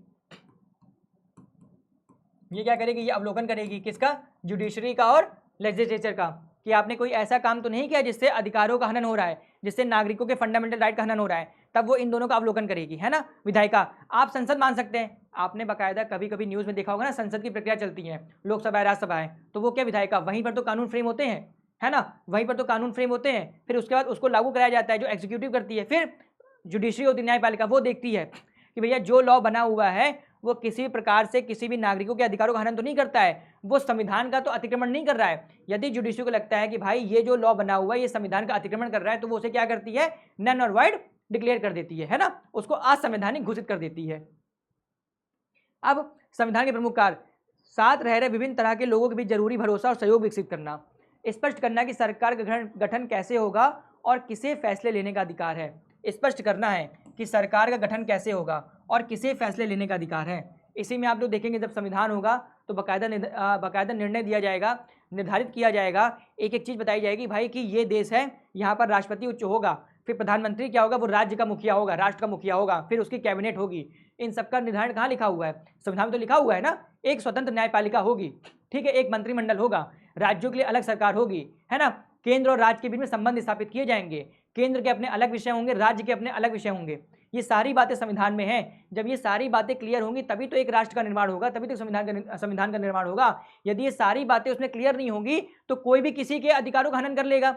ये क्या करेगी, ये अवलोकन करेगी किसका, जुडिशरी का और लेजिस्लेचर का, कि आपने कोई ऐसा काम तो नहीं किया जिससे अधिकारों का हनन हो रहा है, जिससे नागरिकों के फंडामेंटल राइट का हनन हो रहा है, तब वो इन दोनों का अवलोकन करेगी, है ना, विधायिका। आप संसद मान सकते हैं, आपने बाकायदा कभी कभी न्यूज़ में देखा होगा ना, संसद की प्रक्रिया चलती है, लोकसभा है, राज्यसभा है, तो वो क्या विधायिका, वहीं पर तो कानून फ्रेम होते हैं, है ना, वहीं पर तो कानून फ्रेम होते हैं, फिर उसके बाद उसको लागू कराया जाता है, जो एग्जीक्यूटिव करती है। फिर जुडिशरी होती है, न्यायपालिका, वो देखती है कि भैया जो लॉ बना हुआ है वो किसी भी प्रकार से किसी भी नागरिकों के अधिकारों का हनन तो नहीं करता है, वो संविधान का तो अतिक्रमण नहीं कर रहा है। यदि जुडिशरी को लगता है कि भाई ये जो लॉ बना हुआ है ये संविधान का अतिक्रमण कर रहा है, तो वो उसे क्या करती है, नन और वाइड डिक्लेयर कर देती है ना, उसको असंवैधानिक घोषित कर देती है। अब संविधान के प्रमुख कार्य, साथ रह रहे विभिन्न तरह के लोगों के बीच जरूरी भरोसा और सहयोग विकसित करना, स्पष्ट करना कि सरकार का गठन कैसे होगा और किसे फैसले लेने का अधिकार है। स्पष्ट करना है कि सरकार का गठन कैसे होगा और किसे फैसले लेने का अधिकार है। इसी में आप लोग देखेंगे जब संविधान होगा तो बाकायदा निर्णय दिया जाएगा, निर्धारित किया जाएगा, एक एक चीज़ बताई जाएगी भाई कि ये देश है, यहाँ पर राष्ट्रपति उच्च होगा, फिर प्रधानमंत्री क्या होगा, वो राज्य का मुखिया होगा, राष्ट्र का मुखिया होगा, फिर उसकी कैबिनेट होगी। इन सबका निर्धारण कहाँ लिखा हुआ है, संविधान में तो लिखा हुआ है ना। एक स्वतंत्र न्यायपालिका होगी, ठीक है, एक मंत्रिमंडल होगा, राज्यों के लिए अलग सरकार होगी, है ना। केंद्र और राज्य के बीच में संबंध स्थापित किए जाएंगे, केंद्र के अपने अलग विषय होंगे, राज्य के अपने अलग विषय होंगे। ये सारी बातें संविधान में हैं। जब ये सारी बातें क्लियर होंगी तभी तो एक राष्ट्र का निर्माण होगा, तभी तो संविधान का निर्माण होगा। यदि ये सारी बातें उसमें क्लियर नहीं होंगी तो कोई भी किसी के अधिकारों का हनन कर लेगा।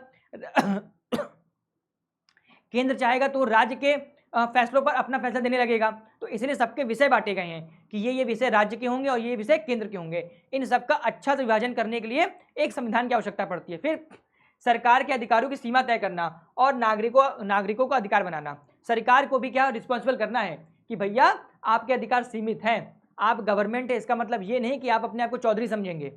केंद्र चाहेगा तो राज्य के फैसलों पर अपना फैसला देने लगेगा। तो इसलिए सबके विषय बांटे गए हैं कि ये विषय राज्य के होंगे और ये विषय केंद्र के होंगे। इन सबका अच्छा से विभाजन करने के लिए एक संविधान की आवश्यकता पड़ती है। फिर सरकार के अधिकारों की सीमा तय करना और नागरिकों को अधिकार बनाना। सरकार को भी क्या रिस्पॉन्सिबल करना है कि भैया आपके अधिकार सीमित हैं, आप गवर्नमेंट है, इसका मतलब ये नहीं कि आप अपने आप को चौधरी समझेंगे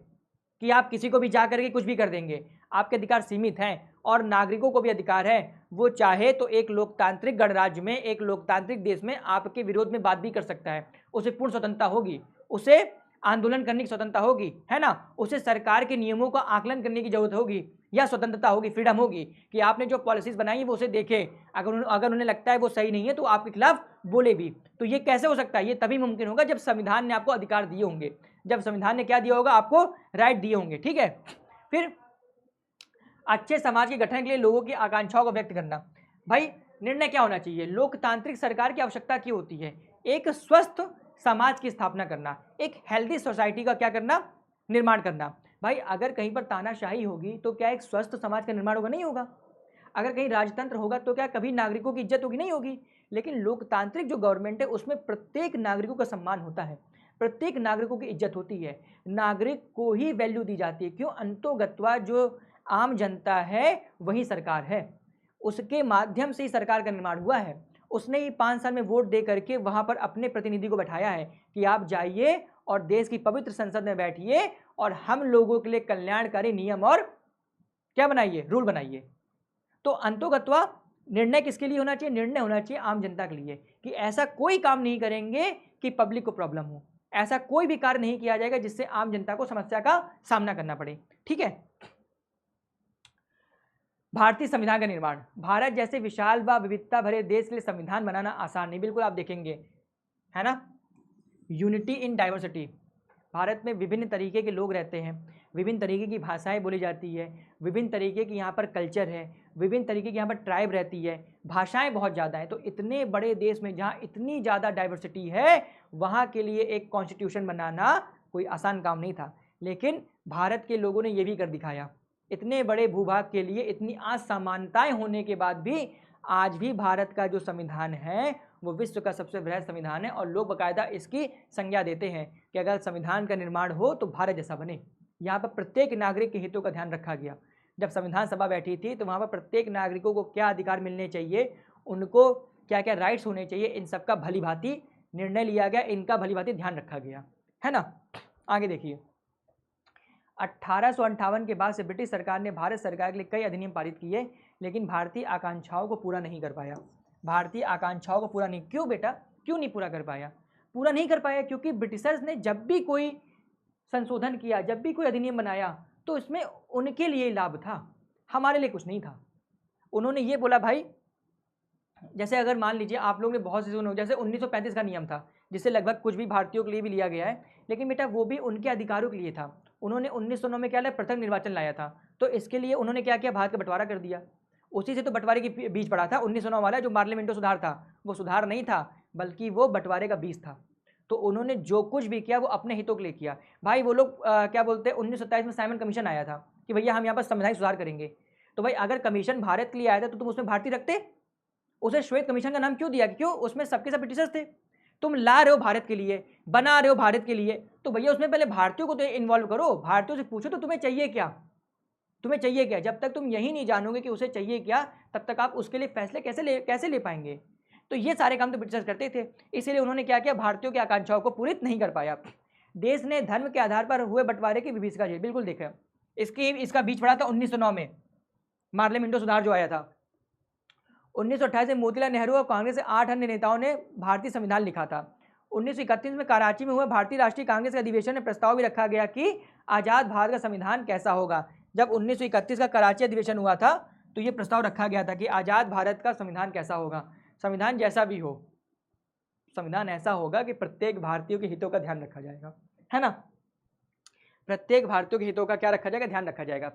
कि आप किसी को भी जा करके कुछ भी कर देंगे। आपके अधिकार सीमित हैं और नागरिकों को भी अधिकार है, वो चाहे तो एक लोकतांत्रिक गणराज्य में, एक लोकतांत्रिक देश में आपके विरोध में बात भी कर सकता है, उसे पूर्ण स्वतंत्रता होगी, उसे आंदोलन करने की स्वतंत्रता होगी, है ना। उसे सरकार के नियमों का आकलन करने की जरूरत होगी या स्वतंत्रता होगी, फ्रीडम होगी कि आपने जो पॉलिसीज बनाई है वो उसे देखे, अगर उन्हें लगता है वो सही नहीं है तो आपके खिलाफ बोले भी। तो ये कैसे हो सकता है, ये तभी मुमकिन होगा जब संविधान ने आपको अधिकार दिए होंगे, जब संविधान ने क्या दिया होगा, आपको राइट दिए होंगे, ठीक है। फिर अच्छे समाज के गठन के लिए लोगों की आकांक्षाओं को व्यक्त करना। भाई निर्णय क्या होना चाहिए, लोकतांत्रिक सरकार की आवश्यकता क्यों होती है, एक स्वस्थ समाज की स्थापना करना, एक हेल्दी सोसाइटी का क्या करना, निर्माण करना। भाई अगर कहीं पर तानाशाही होगी तो क्या एक स्वस्थ समाज का निर्माण होगा, नहीं होगा। अगर कहीं राजतंत्र होगा तो क्या कभी नागरिकों की इज्जत होगी, नहीं होगी। लेकिन लोकतांत्रिक जो गवर्नमेंट है उसमें प्रत्येक नागरिकों का सम्मान होता है, प्रत्येक नागरिकों की इज्जत होती है, नागरिक को ही वैल्यू दी जाती है। क्यों, अंतोगत्वा जो आम जनता है वही सरकार है, उसके माध्यम से ही सरकार का निर्माण हुआ है। उसने ही 5 साल में वोट दे करके वहां पर अपने प्रतिनिधि को बैठाया है कि आप जाइए और देश की पवित्र संसद में बैठिए और हम लोगों के लिए कल्याणकारी नियम और क्या बनाइए, रूल बनाइए। तो अंतोगत्वा निर्णय किसके लिए होना चाहिए, निर्णय होना चाहिए आम जनता के लिए कि ऐसा कोई काम नहीं करेंगे कि पब्लिक को प्रॉब्लम हो, ऐसा कोई भी कार्य नहीं किया जाएगा जिससे आम जनता को समस्या का सामना करना पड़े, ठीक है। भारतीय संविधान का निर्माण, भारत जैसे विशाल व विविधता भरे देश के लिए संविधान बनाना आसान नहीं, बिल्कुल आप देखेंगे, है ना। यूनिटी इन डाइवर्सिटी, भारत में विभिन्न तरीके के लोग रहते हैं, विभिन्न तरीके की भाषाएं बोली जाती है, विभिन्न तरीके की यहाँ पर कल्चर है, विभिन्न तरीके की यहाँ पर ट्राइब रहती है, भाषाएं बहुत ज़्यादा हैं। तो इतने बड़े देश में जहाँ इतनी ज़्यादा डाइवर्सिटी है वहाँ के लिए एक कॉन्स्टिट्यूशन बनाना कोई आसान काम नहीं था, लेकिन भारत के लोगों ने ये भी कर दिखाया। इतने बड़े भूभाग के लिए इतनी असमानताएं होने के बाद भी आज भी भारत का जो संविधान है वो विश्व का सबसे बृहद संविधान है और लोग बाकायदा इसकी संज्ञा देते हैं कि अगर संविधान का निर्माण हो तो भारत जैसा बने। यहाँ पर प्रत्येक नागरिक के हितों का ध्यान रखा गया। जब संविधान सभा बैठी थी तो वहाँ पर प्रत्येक नागरिकों को क्या अधिकार मिलने चाहिए, उनको क्या क्या राइट्स होने चाहिए, इन सबका भली भांति निर्णय लिया गया, इनका भली भांति ध्यान रखा गया, है ना। आगे देखिए, 1858 के बाद से ब्रिटिश सरकार ने भारत सरकार के लिए कई अधिनियम पारित किए, लेकिन भारतीय आकांक्षाओं को पूरा नहीं कर पाया। भारतीय आकांक्षाओं को पूरा नहीं, क्यों बेटा, क्यों नहीं पूरा कर पाया? पूरा नहीं कर पाया क्योंकि ब्रिटिशर्स ने जब भी कोई संशोधन किया, जब भी कोई अधिनियम बनाया तो इसमें उनके लिए लाभ था, हमारे लिए कुछ नहीं था। उन्होंने ये बोला भाई, जैसे अगर मान लीजिए आप लोगों ने बहुत से सुने, जैसे 1935 का नियम था जिससे लगभग कुछ भी भारतीयों के लिए भी लिया गया है, लेकिन बेटा वो भी उनके अधिकारों के लिए था। उन्होंने 1909 में क्या लाया, पृथक निर्वाचन लाया था, तो इसके लिए उन्होंने क्या किया, भारत का बंटवारा कर दिया। उसी से तो बंटवारे के बीज पड़ा था 1909 वाला जो पार्लियामेंटो सुधार था, वो सुधार नहीं था बल्कि वो बंटवारे का बीज था। तो उन्होंने जो कुछ भी किया वो अपने हितों के लिए किया। भाई वो लोग क्या बोलते हैं, 1927 में साइमन कमीशन आया था कि भैया हम यहाँ पर संवैधानिक सुधार करेंगे। तो भाई अगर कमीशन भारत के लिए आया था तो तुम उसमें भारतीय रखते, उसे श्वेत कमीशन का नाम क्यों दिया? क्यों, उसमें सबके सब ब्रिटिशर्स थे। तुम ला रहे हो भारत के लिए, बना रहे हो भारत के लिए, तो भैया उसमें पहले भारतीयों को तो इन्वॉल्व करो, भारतीयों से पूछो तो तुम्हें चाहिए क्या, तुम्हें चाहिए क्या। जब तक तुम यही नहीं जानोगे कि उसे चाहिए क्या, तब तक आप उसके लिए फैसले कैसे ले पाएंगे। तो ये सारे काम तो ब्रिटिशर्स करते थे, इसीलिए उन्होंने क्या किया, भारतीयों की आकांक्षाओं को पूरित नहीं कर पाया। देश ने धर्म के आधार पर हुए बंटवारे की विभीषिका झेली, बिल्कुल देखा, इसका बीज पड़ा था 1909 में पार्लियामेंटो सुधार जो आया था। 1928 में मोतीलाल नेहरू और कांग्रेस के 8 अन्य नेताओं ने भारतीय संविधान लिखा था। 1931 में कराची में हुए भारतीय राष्ट्रीय कांग्रेस के अधिवेशन में प्रस्ताव भी रखा गया कि आज़ाद भारत का संविधान कैसा होगा। जब 1931 का कराची अधिवेशन हुआ था तो ये प्रस्ताव रखा गया था कि आज़ाद भारत का संविधान कैसा होगा। संविधान जैसा भी हो, संविधान ऐसा होगा कि प्रत्येक भारतीयों के हितों का ध्यान रखा जाएगा, है ना। प्रत्येक भारतीयों के हितों का क्या रखा जाएगा, ध्यान रखा जाएगा।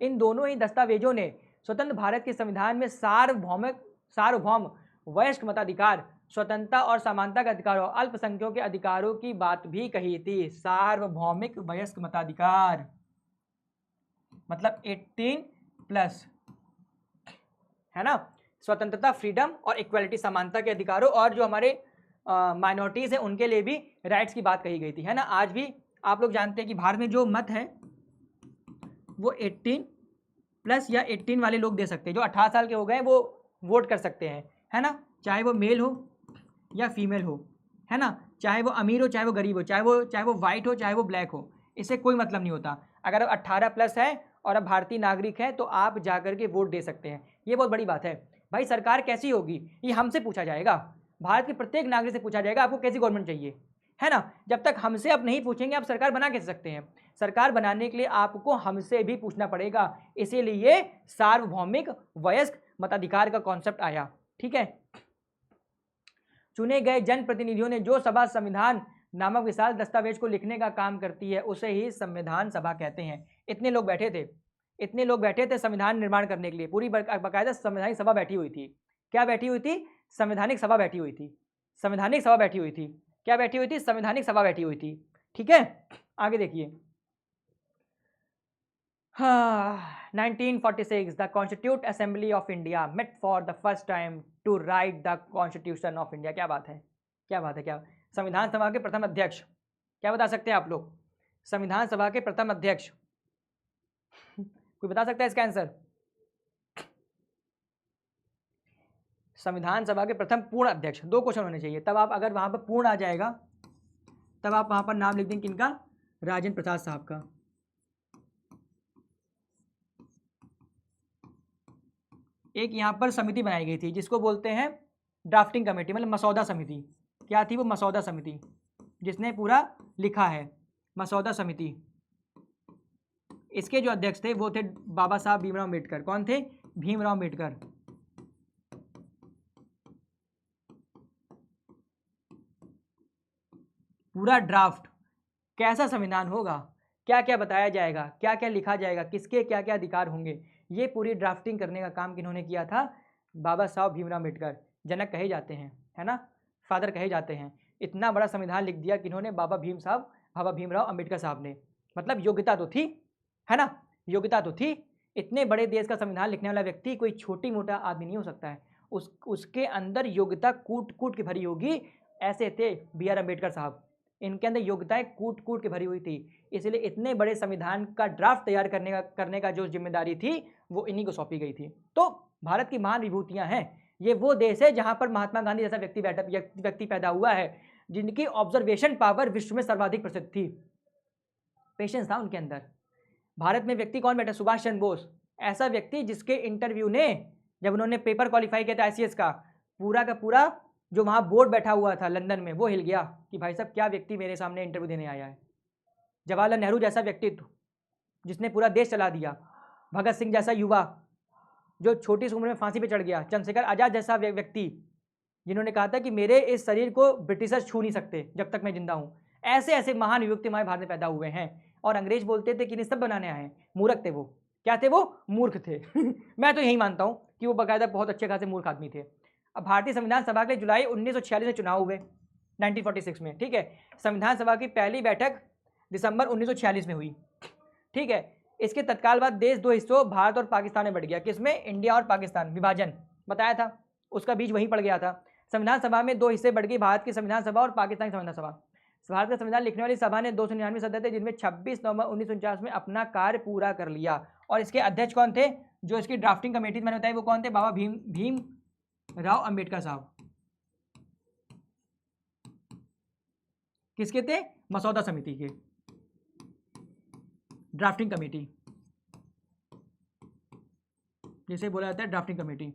इन दोनों ही दस्तावेजों ने स्वतंत्र भारत के संविधान में सार्वभौम वयस्क मताधिकार, स्वतंत्रता और समानता के अधिकार और अल्पसंख्यकों के अधिकारों की बात भी कही थी। सार्वभौमिक वयस्क मताधिकार मतलब 18+, है ना। स्वतंत्रता, फ्रीडम और इक्वालिटी, समानता के अधिकारों, और जो हमारे माइनॉरिटीज हैं उनके लिए भी राइट्स की बात कही गई थी, है ना। आज भी आप लोग जानते हैं कि भारत में जो मत है वो 18+ या 18 वाले लोग दे सकते हैं। जो 18 साल के हो गए वो वोट कर सकते हैं, है ना, चाहे वो मेल हो या फीमेल हो, है ना, चाहे वो अमीर हो चाहे वो गरीब हो, चाहे वो वाइट हो चाहे वो ब्लैक हो, इससे कोई मतलब नहीं होता। अगर आप 18+ है और आप भारतीय नागरिक हैं तो आप जाकर के वोट दे सकते हैं। ये बहुत बड़ी बात है भाई। सरकार कैसी होगी ये हमसे पूछा जाएगा, भारत के प्रत्येक नागरिक से पूछा जाएगा आपको कैसी गवर्नमेंट चाहिए, है ना। जब तक हमसे आप नहीं पूछेंगे आप सरकार बना कैसे सकते हैं। सरकार बनाने के लिए आपको हमसे भी पूछना पड़ेगा, इसीलिए सार्वभौमिक वयस्क मताधिकार का कॉन्सेप्ट आया, ठीक है। चुने गए जनप्रतिनिधियों ने जो सभा संविधान नामक विशाल दस्तावेज को लिखने का काम करती है उसे ही संविधान सभा कहते हैं। इतने लोग बैठे थे संविधान निर्माण करने के लिए, पूरी बाकायदा संवैधानिक सभा बैठी हुई थी। क्या बैठी हुई थी, संवैधानिक सभा बैठी हुई थी, संवैधानिक सभा बैठी हुई थी। क्या बैठी हुई थी, संवैधानिक सभा बैठी हुई थी, ठीक है। आगे देखिए, 1946 the constitute assembly of India met for the first time to write the constitution of India. क्या बात है, क्या बात है, क्या संविधान सभा के प्रथम अध्यक्ष, क्या बता सकते हैं आप लोग, संविधान सभा के प्रथम अध्यक्ष कोई बता सकता है इसका आंसर। संविधान सभा के प्रथम पूर्ण अध्यक्ष, 2 क्वेश्चन होने चाहिए, तब आप अगर वहां पर पूर्ण आ जाएगा तब आप वहां पर नाम लिख देंगे किनका, राजेंद्र प्रसाद साहब का। एक यहाँ पर समिति बनाई गई थी जिसको बोलते हैं ड्राफ्टिंग कमेटी, मतलब मसौदा समिति। क्या थी वो, मसौदा समिति, जिसने पूरा लिखा है, मसौदा समिति। इसके जो अध्यक्ष थे वो थे बाबा साहब भीमराव अम्बेडकर। कौन थे, भीमराव अम्बेडकर। पूरा ड्राफ्ट, कैसा संविधान होगा, क्या क्या बताया जाएगा, क्या क्या लिखा जाएगा, किसके क्या क्या अधिकार होंगे, ये पूरी ड्राफ्टिंग करने का काम किन्होंने किया था, बाबा साहब भीमराव अम्बेडकर। जनक कहे जाते हैं, है ना, फादर कहे जाते हैं। इतना बड़ा संविधान लिख दिया किन्होंने, बाबा भीमराव अम्बेडकर साहब ने। मतलब योग्यता तो थी, है ना, योग्यता तो थी। इतने बड़े देश का संविधान लिखने वाला व्यक्ति कोई छोटी मोटा आदमी नहीं हो सकता है, उसके अंदर योग्यता कूट कूट के भरी होगी। ऐसे थे बी आर अम्बेडकर साहब, इनके अंदर योग्यताएं कूट कूट के भरी हुई थी। इसलिए इतने बड़े संविधान का ड्राफ्ट तैयार करने का जो जिम्मेदारी थी वो इन्हीं को सौंपी गई थी। तो भारत की महान विभूतियां हैं। ये वो देश है जहां पर महात्मा गांधी जैसा व्यक्ति पैदा हुआ है, जिनकी ऑब्जर्वेशन पावर विश्व में सर्वाधिक प्रसिद्ध थी। पेशेंस था उनके अंदर। भारत में व्यक्ति कौन बैठा, सुभाष चंद्र बोस, ऐसा व्यक्ति जिसके इंटरव्यू ने, जब उन्होंने पेपर क्वालिफाई किया था ICS का पूरा जो वहाँ बोर्ड बैठा हुआ था लंदन में, वो हिल गया कि भाई साहब क्या व्यक्ति मेरे सामने इंटरव्यू देने आया है। जवाहरलाल नेहरू जैसा व्यक्तित्व जिसने पूरा देश चला दिया, भगत सिंह जैसा युवा जो छोटी सी उम्र में फांसी पे चढ़ गया, चंद्रशेखर आजाद जैसा व्यक्ति जिन्होंने कहा था कि मेरे इस शरीर को ब्रिटिशर्स छू नहीं सकते जब तक मैं जिंदा हूँ। ऐसे ऐसे महान व्यक्ति हमारे भारत में पैदा हुए हैं। और अंग्रेज बोलते थे कि नहीं सब बनाने आए हैं, मूर्ख थे वो। क्या थे वो, मूर्ख थे मैं तो यही मानता हूँ कि वो बाकायदा बहुत अच्छे खासे मूर्ख आदमी थे। अब भारतीय संविधान सभा के जुलाई 1946 में चुनाव हुए, 1946 में, ठीक है। संविधान सभा की पहली बैठक दिसंबर 1946 में हुई, ठीक है। इसके तत्काल बाद देश 2 हिस्सों भारत और पाकिस्तान में बढ़ गया। किसमें, इंडिया और पाकिस्तान, विभाजन बताया था, उसका बीज वहीं पड़ गया था। संविधान सभा में 2 हिस्से बढ़ गई, भारत की संविधान सभा और पाकिस्तान की संविधान सभा। भारत का संविधान लिखने वाली सभा ने 299 सदस्य थे, जिनमें 26 नवंबर 1949 में अपना कार्य पूरा कर लिया। और इसके अध्यक्ष कौन थे, जो इसकी ड्राफ्टिंग कमेटी मैंने बताई वो कौन थे, बाबा भीमराव अम्बेडकर साहब। किसके थे, मसौदा समिति के, ड्राफ्टिंग कमेटी जिसे बोला जाता है ड्राफ्टिंग कमेटी।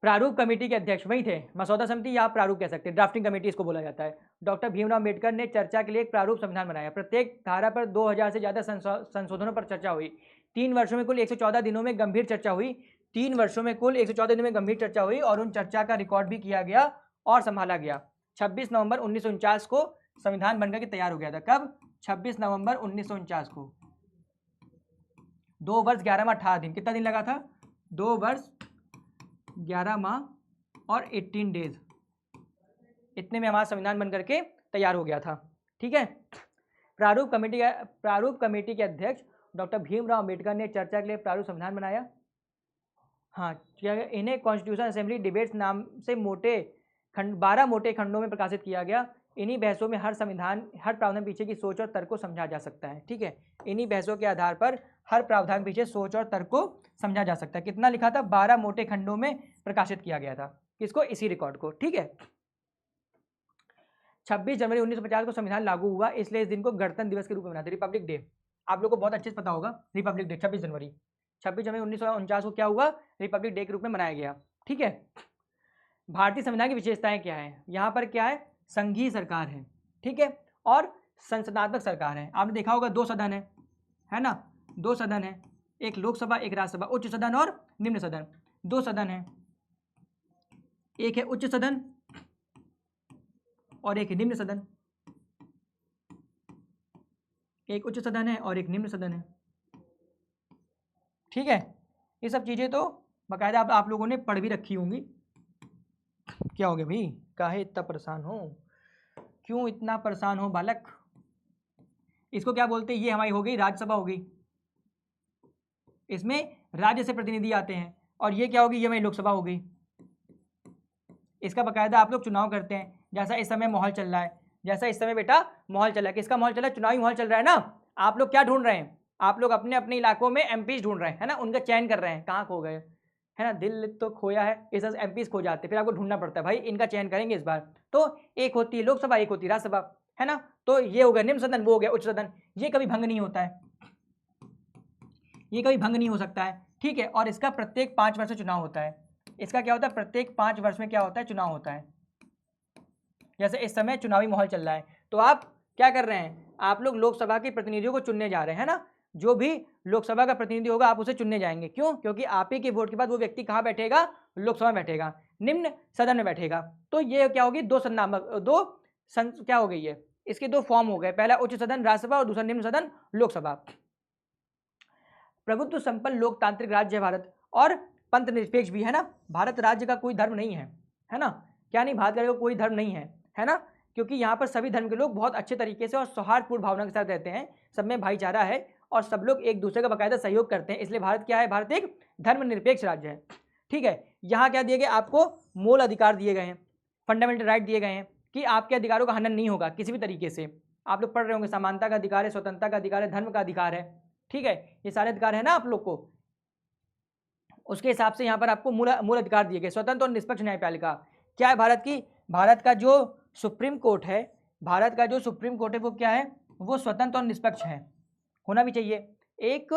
प्रारूप कमेटी के अध्यक्ष वही थे, मसौदा समिति या प्रारूप कह सकते हैं, ड्राफ्टिंग कमेटी इसको बोला जाता है। डॉक्टर भीमराव अम्बेडकर ने चर्चा के लिए एक प्रारूप संविधान बनाया। प्रत्येक धारा पर 2000 से ज़्यादा संशोधनों पर चर्चा हुई। 3 वर्षों में कुल 114 दिनों में गंभीर चर्चा हुई, 3 वर्षों में कुल 114 दिनों में गंभीर चर्चा हुई और उन चर्चा का रिकॉर्ड भी किया गया और संभाला गया। 26 नवंबर 1949 को संविधान बनकर के तैयार हो गया था। कब? 26 नवंबर 1949 को। 2 वर्ष 11 माह 18 दिन। कितना दिन लगा था? 2 वर्ष 11 माह और 18 डेज, इतने में हमारा संविधान बनकर के तैयार हो गया था। ठीक है। प्रारूप कमेटी के अध्यक्ष डॉक्टर भीमराव अंबेडकर ने चर्चा के लिए प्रारूप संविधान बनाया। हाँ, इन्हें कॉन्स्टिट्यूशन असेंबली डिबेट्स नाम से 12 मोटे खंडों में प्रकाशित किया गया। इन्हीं बहसों में हर प्रावधान पीछे की सोच और तर्क को समझा जा सकता है। ठीक है, इन्हीं बहसों के आधार पर हर प्रावधान पीछे सोच और तर्क को समझा जा सकता है। कितना लिखा था? 12 मोटे खंडों में प्रकाशित किया गया था। किसको? इसी रिकॉर्ड को। ठीक है। 26 जनवरी 1950 को संविधान लागू हुआ, इसलिए इस दिन को गणतंत्र दिवस के रूप में मनाते हैं, रिपब्लिक डे। आप लोग को बहुत अच्छे से पता होगा रिपब्लिक डे 26 जनवरी 1949 को क्या हुआ? रिपब्लिक डे के रूप में मनाया गया। ठीक है। भारतीय संविधान की विशेषताएं क्या है? यहाँ पर क्या है? संघीय सरकार है। ठीक है। और संसदात्मक सरकार है। आपने देखा होगा 2 सदन है ना? 2 सदन है, एक लोकसभा एक राज्यसभा, उच्च सदन और निम्न सदन। 2 सदन है, एक है उच्च सदन और एक है निम्न सदन। एक उच्च सदन है और एक निम्न सदन है। ठीक है। ये सब चीजें तो बाकायदा आप लोगों ने पढ़ भी रखी होंगी। क्या हो गया भाई? काहे इतना परेशान हो? क्यों इतना परेशान हो बालक? इसको क्या बोलते हैं? ये हमारी हो गई राज्यसभा हो गई, इसमें राज्य से प्रतिनिधि आते हैं। और ये क्या होगी? ये हमारी लोकसभा हो गई। इसका बाकायदा आप लोग चुनाव करते हैं, जैसा इस समय माहौल चल रहा है। जैसा इस समय बेटा माहौल चल रहा है, किसका माहौल चल रहा है? चुनावी माहौल चल रहा है ना। आप लोग क्या ढूंढ रहे हैं? आप लोग अपने अपने इलाकों में एमपीज ढूंढ रहे हैं, है ना? उनका चयन कर रहे हैं। कहाँ खो गए, है ना? दिल तो खोया है, इस एमपीज खो जाते, फिर आपको ढूंढना पड़ता है भाई इनका चयन करेंगे इस बार। तो एक होती है लोकसभा, एक होती है राज्यसभा, है ना? तो ये हो गया निम्न सदन, वो हो गया उच्च सदन। ये कभी भंग नहीं होता है, ये कभी भंग नहीं हो सकता है। ठीक है। और इसका प्रत्येक 5 वर्ष में चुनाव होता है। इसका क्या होता है? प्रत्येक 5 वर्ष में क्या होता है? चुनाव होता है। जैसे इस समय चुनावी माहौल चल रहा है, तो आप क्या कर रहे हैं? आप लोग लोकसभा के प्रतिनिधियों को चुनने जा रहे हैं, है ना? जो भी लोकसभा का प्रतिनिधि होगा आप उसे चुनने जाएंगे। क्यों? क्योंकि आप ही के वोट के बाद वो व्यक्ति कहाँ बैठेगा? लोकसभा में बैठेगा, निम्न सदन में बैठेगा। तो ये क्या होगी? क्या हो गई है? इसके 2 फॉर्म हो गए, पहला उच्च सदन राज्यसभा और दूसरा निम्न सदन लोकसभा। प्रभुत्व संपन्न लोकतांत्रिक राज्य है भारत, और पंथ निरपेक्ष भी है ना। भारत राज्य का कोई धर्म नहीं है ना? क्या नहीं? भारत का कोई धर्म नहीं है ना? क्योंकि यहाँ पर सभी धर्म के लोग बहुत अच्छे तरीके से और सौहार्दपूर्ण भावना के साथ रहते हैं, सब में भाईचारा है और सब लोग एक दूसरे का बाकायदा सहयोग करते हैं। इसलिए भारत क्या है? भारत एक धर्मनिरपेक्ष राज्य है। ठीक है। यहाँ क्या दिए गए? आपको मूल अधिकार दिए गए हैं, फंडामेंटल राइट दिए गए हैं कि आपके अधिकारों का हनन नहीं होगा किसी भी तरीके से। आप लोग पढ़ रहे होंगे, समानता का अधिकार है, स्वतंत्रता का अधिकार है, धर्म का अधिकार है। ठीक है, ये सारे अधिकार है ना आप लोग को। उसके हिसाब से यहाँ पर आपको मूल अधिकार दिए गए। स्वतंत्र और निष्पक्ष न्यायपालिका क्या है भारत की? भारत का जो सुप्रीम कोर्ट है, भारत का जो सुप्रीम कोर्ट है वो क्या है? वो स्वतंत्र और निष्पक्ष है, होना भी चाहिए। एक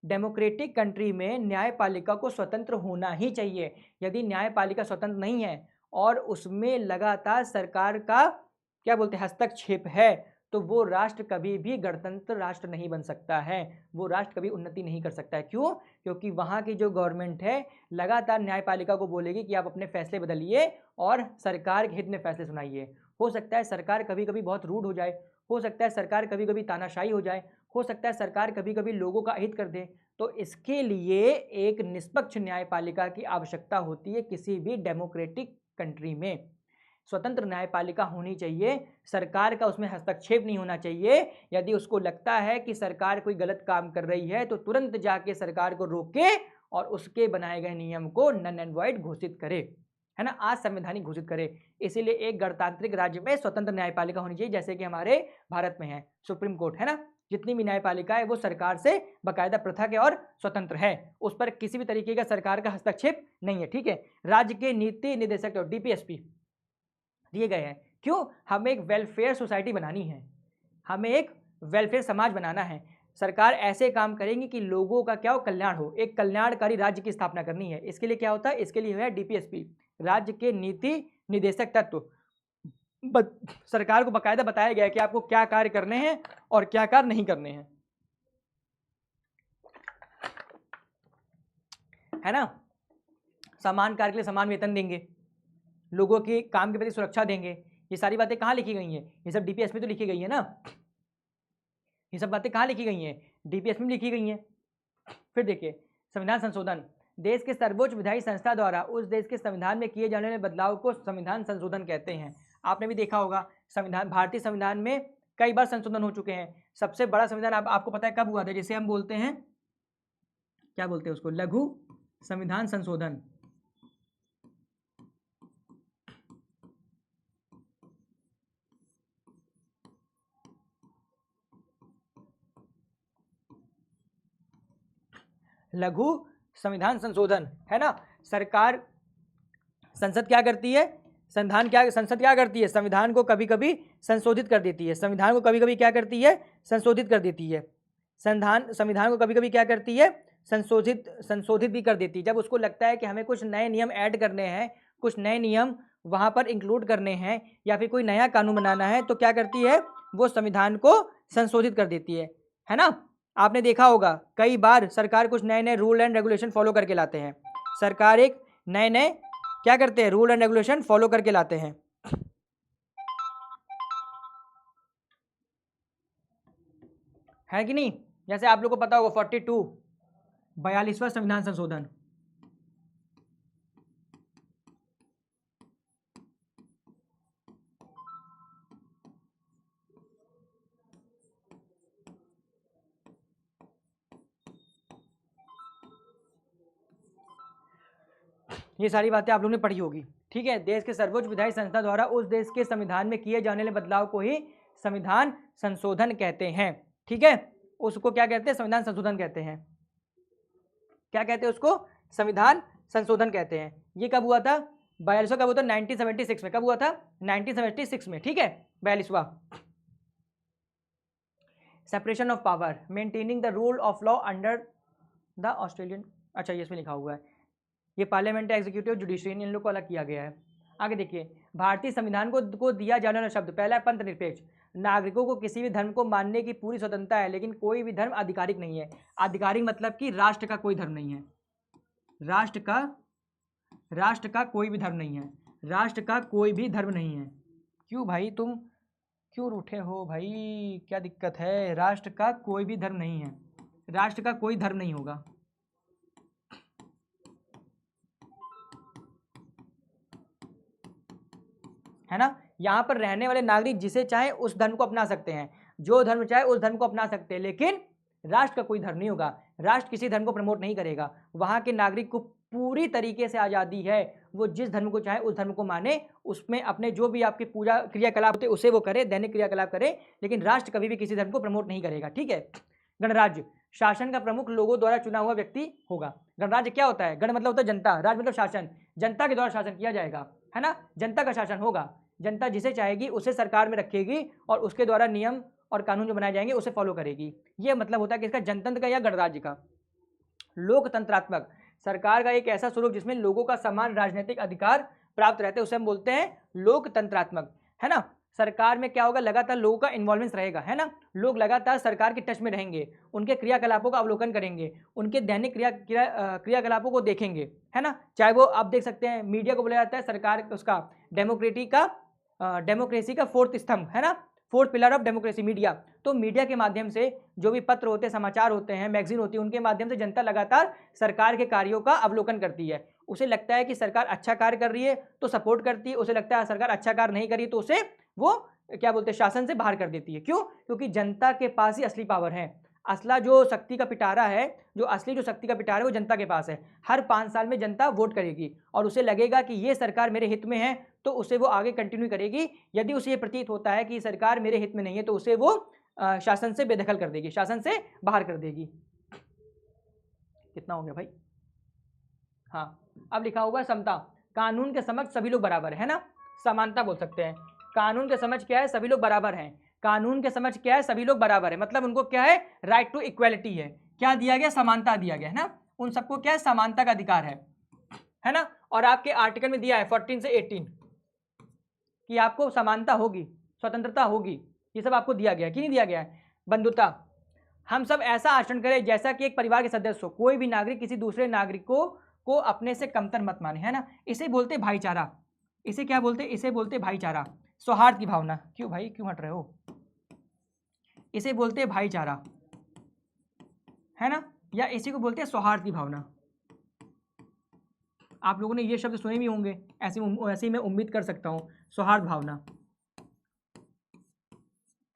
डेमोक्रेटिक कंट्री में न्यायपालिका को स्वतंत्र होना ही चाहिए। यदि न्यायपालिका स्वतंत्र नहीं है और उसमें लगातार सरकार का क्या बोलते हैं हस्तक्षेप है, तो वो राष्ट्र कभी भी गणतंत्र राष्ट्र नहीं बन सकता है, वो राष्ट्र कभी उन्नति नहीं कर सकता है। क्यों? क्योंकि वहाँ की जो गवर्नमेंट है लगातार न्यायपालिका को बोलेगी कि आप अपने फैसले बदलिए और सरकार के हित में फैसले सुनाइए। हो सकता है सरकार कभी कभी बहुत रूड हो जाए, हो सकता है सरकार कभी कभी तानाशाही हो जाए, हो सकता है सरकार कभी कभी लोगों का हित कर दे। तो इसके लिए एक निष्पक्ष न्यायपालिका की आवश्यकता होती है। किसी भी डेमोक्रेटिक कंट्री में स्वतंत्र न्यायपालिका होनी चाहिए, सरकार का उसमें हस्तक्षेप नहीं होना चाहिए। यदि उसको लगता है कि सरकार कोई गलत काम कर रही है तो तुरंत जाके सरकार को रोके और उसके बनाए गए नियम को नन एंड वॉइड घोषित करे, है ना, असंवैधानिक घोषित करे। इसीलिए एक गणतांत्रिक राज्य में स्वतंत्र न्यायपालिका होनी चाहिए, जैसे कि हमारे भारत में है सुप्रीम कोर्ट, है ना। जितनी भी न्यायपालिका है वो सरकार से बाकायदा पृथक है और स्वतंत्र है, उस पर किसी भी तरीके का सरकार का हस्तक्षेप नहीं है। ठीक है। राज्य के नीति निदेशक और डीपीएसपी दिए गए हैं। क्यों? हमें एक वेलफेयर सोसाइटी बनानी है, हमें एक वेलफेयर समाज बनाना है। सरकार ऐसे काम करेंगी कि लोगों का क्या हो? कल्याण हो। एक कल्याणकारी राज्य की स्थापना करनी है। इसके लिए क्या होता है? इसके लिए है डीपीएसपी, राज्य के नीति निदेशक तत्व। सरकार को बाकायदा बताया गया है कि आपको क्या कार्य करने हैं और क्या कार्य नहीं करने हैं। है ना, समान कार्य के लिए समान वेतन देंगे, लोगों के काम के प्रति सुरक्षा देंगे। ये सारी बातें कहाँ लिखी गई हैं? ये सब डीपीएस में तो लिखी गई है ना, ये सब बातें कहाँ लिखी गई हैं? डीपीएस में लिखी गई हैं। फिर देखिए संविधान संशोधन, देश के सर्वोच्च विधायी संस्था द्वारा उस देश के संविधान में किए जाने वाले बदलाव को संविधान संशोधन कहते हैं। आपने भी देखा होगा संविधान, भारतीय संविधान में कई बार संशोधन हो चुके हैं। सबसे बड़ा संविधान आपको पता है कब हुआ था? जिसे हम बोलते हैं, क्या बोलते हैं उसको, लघु संविधान संशोधन। लघु संविधान संशोधन, है ना। सरकार, संसद क्या करती है, संसद क्या करती है? संविधान को कभी कभी संशोधित कर देती है। संविधान को कभी कभी क्या करती है? संशोधित कर देती है। संविधान को कभी कभी क्या करती है? संशोधित भी कर देती है। जब उसको लगता है कि हमें कुछ नए नियम ऐड करने हैं, कुछ नए नियम वहाँ पर इंक्लूड करने हैं, या फिर कोई नया कानून बनाना है, तो क्या करती है? वो संविधान को संशोधित कर देती है ना। आपने देखा होगा कई बार सरकार कुछ नए नए रूल एंड रेगुलेशन फॉलो करके लाते हैं। सरकार एक नए नए क्या करते हैं? रूल एंड रेगुलेशन फॉलो करके लाते हैं, है कि नहीं? जैसे आप लोग को पता होगा 42वां संविधान संशोधन, ये सारी बातें आप लोगों ने पढ़ी होगी, ठीक है। देश के सर्वोच्च विधायी संस्था द्वारा उस देश के संविधान में किए जाने वाले बदलाव को ही संविधान संशोधन कहते हैं, ठीक है। उसको क्या कहते हैं? संविधान संशोधन कहते हैं। क्या कहते हैं उसको? संविधान संशोधन कहते हैं। ये कब हुआ था? 42वां कब हुआ था? 1976 में। कब हुआ था? 1976 में, ठीक है। 42वां। Separation of power, maintaining the rule of law under the Australian, अच्छा ये इसमें लिखा हुआ है, ये पार्लियामेंट, एग्जीक्यूटिव, जुडिशरी, इन लोग को अलग किया गया है। आगे देखिए, भारतीय संविधान को दिया जाने वाला शब्द, पहला है पंथ निरपेक्ष, नागरिकों को किसी भी धर्म को मानने की पूरी स्वतंत्रता है, लेकिन कोई भी धर्म आधिकारिक नहीं है। आधिकारिक मतलब कि राष्ट्र का कोई धर्म नहीं है, राष्ट्र का कोई भी धर्म नहीं है, राष्ट्र का कोई भी धर्म नहीं है। क्यों भाई, तुम क्यों रूठे हो भाई, क्या दिक्कत है? राष्ट्र का कोई भी धर्म नहीं है, राष्ट्र का कोई धर्म नहीं होगा, है ना। यहाँ पर रहने वाले नागरिक जिसे चाहे उस धर्म को अपना सकते हैं, जो धर्म चाहे उस धर्म को अपना सकते हैं, लेकिन राष्ट्र का कोई धर्म नहीं होगा। राष्ट्र किसी धर्म को प्रमोट नहीं करेगा। वहाँ के नागरिक को पूरी तरीके से आज़ादी है, वो जिस धर्म को चाहे उस धर्म को माने, उसमें अपने जो भी आपकी पूजा क्रियाकलाप होते उसे वो करे, दैनिक क्रियाकलाप करे, लेकिन राष्ट्र कभी भी किसी धर्म को प्रमोट नहीं करेगा, ठीक है। गणराज्य, शासन का प्रमुख लोगों द्वारा चुना हुआ व्यक्ति होगा। गणराज्य क्या होता है? गण मतलब होता है जनता, राज मतलब शासन, जनता के द्वारा शासन किया जाएगा, है ना। जनता का शासन होगा, जनता जिसे चाहेगी उसे सरकार में रखेगी और उसके द्वारा नियम और कानून जो बनाए जाएंगे उसे फॉलो करेगी। ये मतलब होता है कि इसका जनतंत्र का या गणराज्य का। लोकतंत्रात्मक, सरकार का एक ऐसा स्वरूप जिसमें लोगों का समान राजनीतिक अधिकार प्राप्त रहते हैं, उसे हम बोलते हैं लोकतंत्रात्मक, है ना। सरकार में क्या होगा? लगातार लोगों का इन्वॉल्वमेंस रहेगा, है ना। लोग लगातार सरकार के टच में रहेंगे, उनके क्रियाकलापों का अवलोकन करेंगे, उनके दैनिक क्रियाकलापों को देखेंगे, है ना। चाहे वो आप देख सकते हैं, मीडिया को बोला जाता है सरकार उसका डेमोक्रेसी का फोर्थ स्तंभ, है ना, fourth pillar of democracy, media. तो मीडिया के माध्यम से जो भी पत्र होते हैं, समाचार होते हैं, मैगजीन होती है, उनके माध्यम से जनता लगातार सरकार के कार्यों का अवलोकन करती है। उसे लगता है कि सरकार अच्छा कार्य कर रही है तो सपोर्ट करती है, उसे लगता है सरकार अच्छा कार्य नहीं कर रही तो उसे वो क्या बोलते हैं, शासन से बाहर कर देती है। क्यों? क्योंकि जनता के पास ही असली पावर है। असला जो शक्ति का पिटारा है, जो असली जो शक्ति का पिटारा है वो जनता के पास है। हर 5 साल में जनता वोट करेगी और उसे लगेगा कि ये सरकार मेरे हित में है तो उसे वो आगे कंटिन्यू करेगी। यदि उसे ये प्रतीत होता है कि सरकार मेरे हित में नहीं है तो उसे वो शासन से बेदखल कर देगी, शासन से बाहर कर देगी। कितना हो गया भाई? हाँ, अब लिखा हुआ है समता, कानून के समक्ष सभी लोग बराबर है ना, समानता बोल सकते हैं। कानून के समक्ष क्या है? सभी लोग बराबर हैं। कानून के समक्ष क्या है? सभी लोग बराबर है, मतलब उनको क्या है? राइट टू इक्वलिटी है। क्या दिया गया? समानता दिया गया, है ना। उन सबको क्या है? समानता का अधिकार है ना। और आपके आर्टिकल में दिया है 14 से 18 कि आपको समानता होगी, स्वतंत्रता होगी, ये सब आपको दिया गया है कि नहीं दिया गया है। बंधुता, हम सब ऐसा आचरण करें जैसा कि एक परिवार के सदस्य हो, कोई भी नागरिक किसी दूसरे नागरिकों को अपने से कमतर मत माने, है ना। इसे बोलते भाईचारा, इसे क्या बोलते, इसे बोलते भाईचारा, सौहार्द की भावना। क्यों भाई, क्यों हट रहे हो? इसे बोलते भाईचारा, है ना, या इसी को बोलते हैं सौहार्द की भावना। आप लोगों ने ये शब्द सुने भी होंगे, ऐसे ही मैं उम्मीद कर सकता हूं, सौहार्द भावना,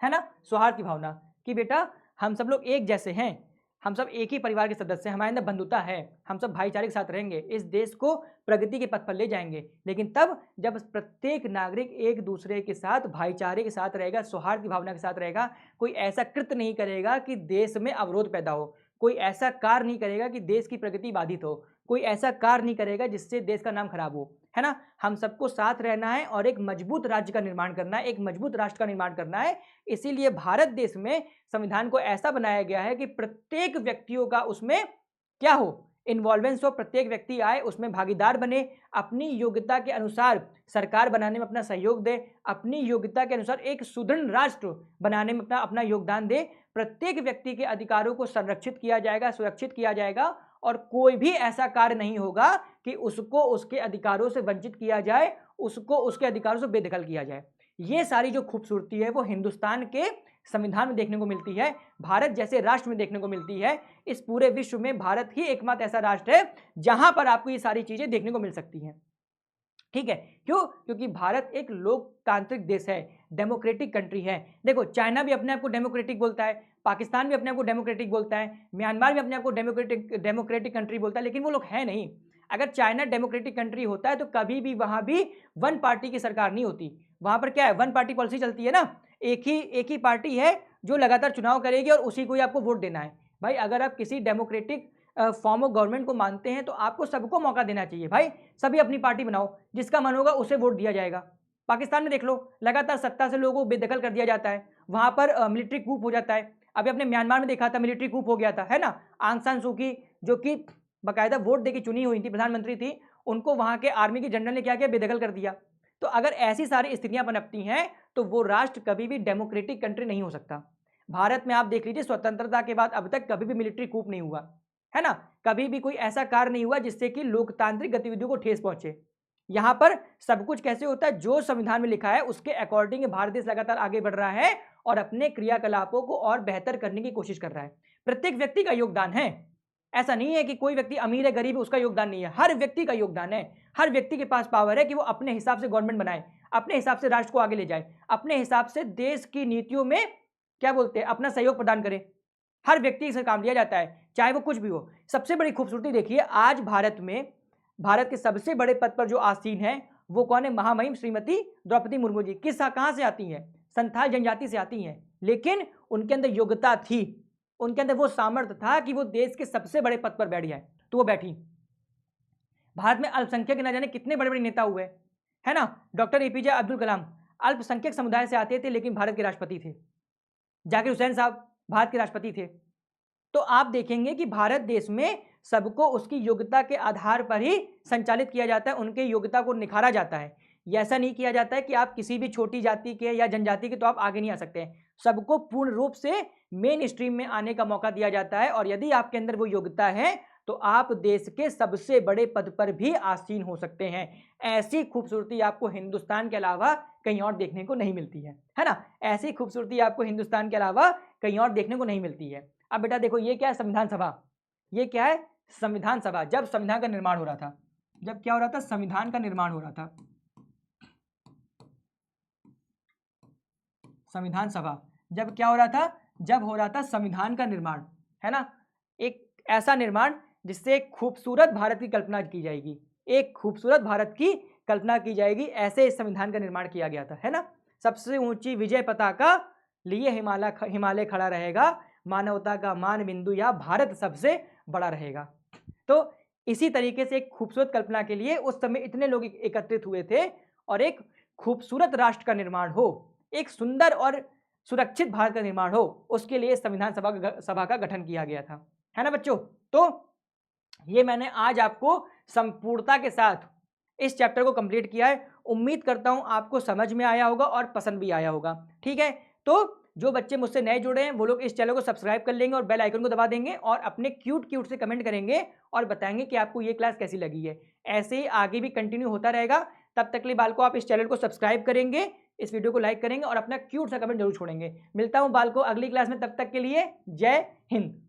है ना, सौहार्द की भावना कि बेटा हम सब लोग एक जैसे हैं, हम सब एक ही परिवार के सदस्य हैं, हमारे अंदर बंधुता है, हम सब भाईचारे के साथ रहेंगे, इस देश को प्रगति के पथ पर ले जाएंगे। लेकिन तब जब प्रत्येक नागरिक एक दूसरे के साथ भाईचारे के साथ रहेगा, सौहार्द की भावना के साथ रहेगा, कोई ऐसा कृत्य नहीं करेगा कि देश में अवरोध पैदा हो, कोई ऐसा कार्य नहीं करेगा कि देश की प्रगति बाधित हो, कोई ऐसा कार्य नहीं करेगा जिससे देश का नाम खराब हो, है ना। हम सबको साथ रहना है और एक मजबूत राज्य का निर्माण करना है, एक मजबूत राष्ट्र का निर्माण करना है। इसीलिए भारत देश में संविधान को ऐसा बनाया गया है कि प्रत्येक व्यक्तियों का उसमें क्या हो, इन्वॉल्वेंस हो, प्रत्येक व्यक्ति आए, उसमें भागीदार बने, अपनी योग्यता के अनुसार सरकार बनाने में अपना सहयोग दे, अपनी योग्यता के अनुसार एक सुदृढ़ राष्ट्र बनाने में अपना योगदान दे। प्रत्येक व्यक्ति के अधिकारों को संरक्षित किया जाएगा, सुरक्षित किया जाएगा, और कोई भी ऐसा कार्य नहीं होगा कि उसको उसके अधिकारों से वंचित किया जाए, उसको उसके अधिकारों से बेदखल किया जाए। ये सारी जो खूबसूरती है वो हिंदुस्तान के संविधान में देखने को मिलती है, भारत जैसे राष्ट्र में देखने को मिलती है। इस पूरे विश्व में भारत ही एकमात्र ऐसा राष्ट्र है जहां पर आपको ये सारी चीजें देखने को मिल सकती हैं। ठीक है, क्यों? क्योंकि भारत एक लोकतांत्रिक देश है, डेमोक्रेटिक कंट्री है। देखो चाइना भी अपने आप को डेमोक्रेटिक बोलता है, पाकिस्तान भी अपने आप को डेमोक्रेटिक बोलता है, म्यांमार भी अपने आप को डेमोक्रेटिक कंट्री बोलता है, लेकिन वो लोग है नहीं। अगर चाइना डेमोक्रेटिक कंट्री होता है तो कभी भी वहां भी वन पार्टी की सरकार नहीं होती। वहां पर क्या है, वन पार्टी पॉलिसी चलती है ना, एक ही पार्टी है जो लगातार चुनाव करेगी और उसी को ही आपको वोट देना है। भाई अगर आप किसी डेमोक्रेटिक फॉर्म ऑफ गवर्नमेंट को मानते हैं तो आपको सबको मौका देना चाहिए। भाई सभी अपनी पार्टी बनाओ, जिसका मन होगा उसे वोट दिया जाएगा। पाकिस्तान में देख लो, लगातार सत्ता से लोगों को बेदखल कर दिया जाता है, वहां पर मिलिट्री कूप हो जाता है। अभी अपने म्यांमार में देखा था, मिलिट्री कूप हो गया था, है ना। आंग सान सू की जो कि बाकायदा वोट देकर चुनी हुई थी, प्रधानमंत्री थी, उनको वहां के आर्मी के जनरल ने क्या किया, बेदखल कर दिया। तो अगर ऐसी सारी स्थितियां पनपती हैं तो वो राष्ट्र कभी भी डेमोक्रेटिक कंट्री नहीं हो सकता। भारत में आप देख लीजिए, स्वतंत्रता के बाद अब तक कभी भी मिलिट्री कूप नहीं हुआ, है ना। कभी भी कोई ऐसा कार्य नहीं हुआ जिससे कि लोकतांत्रिक गतिविधियों को ठेस पहुंचे। यहां पर सब कुछ कैसे होता है, जो संविधान में लिखा है उसके अकॉर्डिंग भारत देश लगातार आगे बढ़ रहा है और अपने क्रियाकलापों को और बेहतर करने की कोशिश कर रहा है। प्रत्येक व्यक्ति का योगदान है, ऐसा नहीं है कि कोई व्यक्ति अमीर है गरीब है उसका योगदान नहीं है, हर व्यक्ति का योगदान है। हर व्यक्ति के पास पावर है कि वो अपने हिसाब से गवर्नमेंट बनाए, अपने हिसाब से राष्ट्र को आगे ले जाए, अपने हिसाब से देश की नीतियों में क्या बोलते हैं अपना सहयोग प्रदान करे। हर व्यक्ति से काम लिया जाता है, चाहे वो कुछ भी हो। सबसे बड़ी खूबसूरती देखिए, आज भारत में भारत के सबसे बड़े पद पर जो आसीन है वो कौन है, महामहिम श्रीमती द्रौपदी मुर्मू जी। कहां से आती हैं, संथाल जनजाति से आती हैं, लेकिन उनके अंदर योग्यता थी, उनके अंदर वो सामर्थ्य था कि वो देश के सबसे बड़े पद पर बैठ जाए, तो वो बैठी। भारत में अल्पसंख्यक न जाने कितने बड़े बड़े नेता हुए, है ना। डॉक्टर एपीजे अब्दुल कलाम अल्पसंख्यक समुदाय से आते थे लेकिन भारत के राष्ट्रपति थे। जाकिर हुसैन साहब भारत के राष्ट्रपति थे। तो आप देखेंगे कि भारत देश में सबको उसकी योग्यता के आधार पर ही संचालित किया जाता है, उनके योग्यता को निखारा जाता है। ये ऐसा नहीं किया जाता है कि आप किसी भी छोटी जाति के या जनजाति के तो आप आगे नहीं आ सकते हैं। सबको पूर्ण रूप से मेन स्ट्रीम में आने का मौका दिया जाता है, और यदि आपके अंदर वो योग्यता है तो आप देश के सबसे बड़े पद पर भी आसीन हो सकते हैं। ऐसी खूबसूरती आपको हिंदुस्तान के अलावा कहीं और देखने को नहीं मिलती है ना। ऐसी खूबसूरती आपको हिंदुस्तान के अलावा कहीं और देखने को नहीं मिलती है। अब बेटा देखो, ये क्या है, संविधान सभा। ये क्या है, संविधान सभा। जब संविधान का निर्माण हो रहा था, जब क्या हो रहा था, संविधान का निर्माण हो रहा था, संविधान सभा जब क्या हो रहा था, जब हो रहा था संविधान का निर्माण, है ना। एक ऐसा निर्माण जिससे एक खूबसूरत भारत की कल्पना की जाएगी, एक खूबसूरत भारत की कल्पना की जाएगी, ऐसे इस संविधान का निर्माण किया गया था, है ना। सबसे ऊंची विजय पताका लिए हिमालय खड़ा रहेगा, मानवता का मान बिंदु या भारत सबसे बड़ा रहेगा। तो इसी तरीके से एक खूबसूरत कल्पना के लिए उस समय इतने लोग एकत्रित हुए थे, और एक खूबसूरत राष्ट्र का निर्माण हो, एक सुंदर और सुरक्षित भारत का निर्माण हो, उसके लिए संविधान सभा का गठन किया गया था, है ना बच्चों। तो ये मैंने आज आपको संपूर्णता के साथ इस चैप्टर को कंप्लीट किया है। उम्मीद करता हूं आपको समझ में आया होगा और पसंद भी आया होगा। ठीक है, तो जो बच्चे मुझसे नए जुड़े हैं वो लोग इस चैनल को सब्सक्राइब कर लेंगे और बेल आइकन को दबा देंगे और अपने क्यूट से कमेंट करेंगे और बताएंगे कि आपको ये क्लास कैसी लगी है। ऐसे ही आगे भी कंटिन्यू होता रहेगा। तब तक के लिए बालको आप इस चैनल को सब्सक्राइब करेंगे, इस वीडियो को लाइक करेंगे और अपना क्यूट सा कमेंट जरूर छोड़ेंगे। मिलता हूं बालको अगली क्लास में, तब तक के लिए जय हिंद।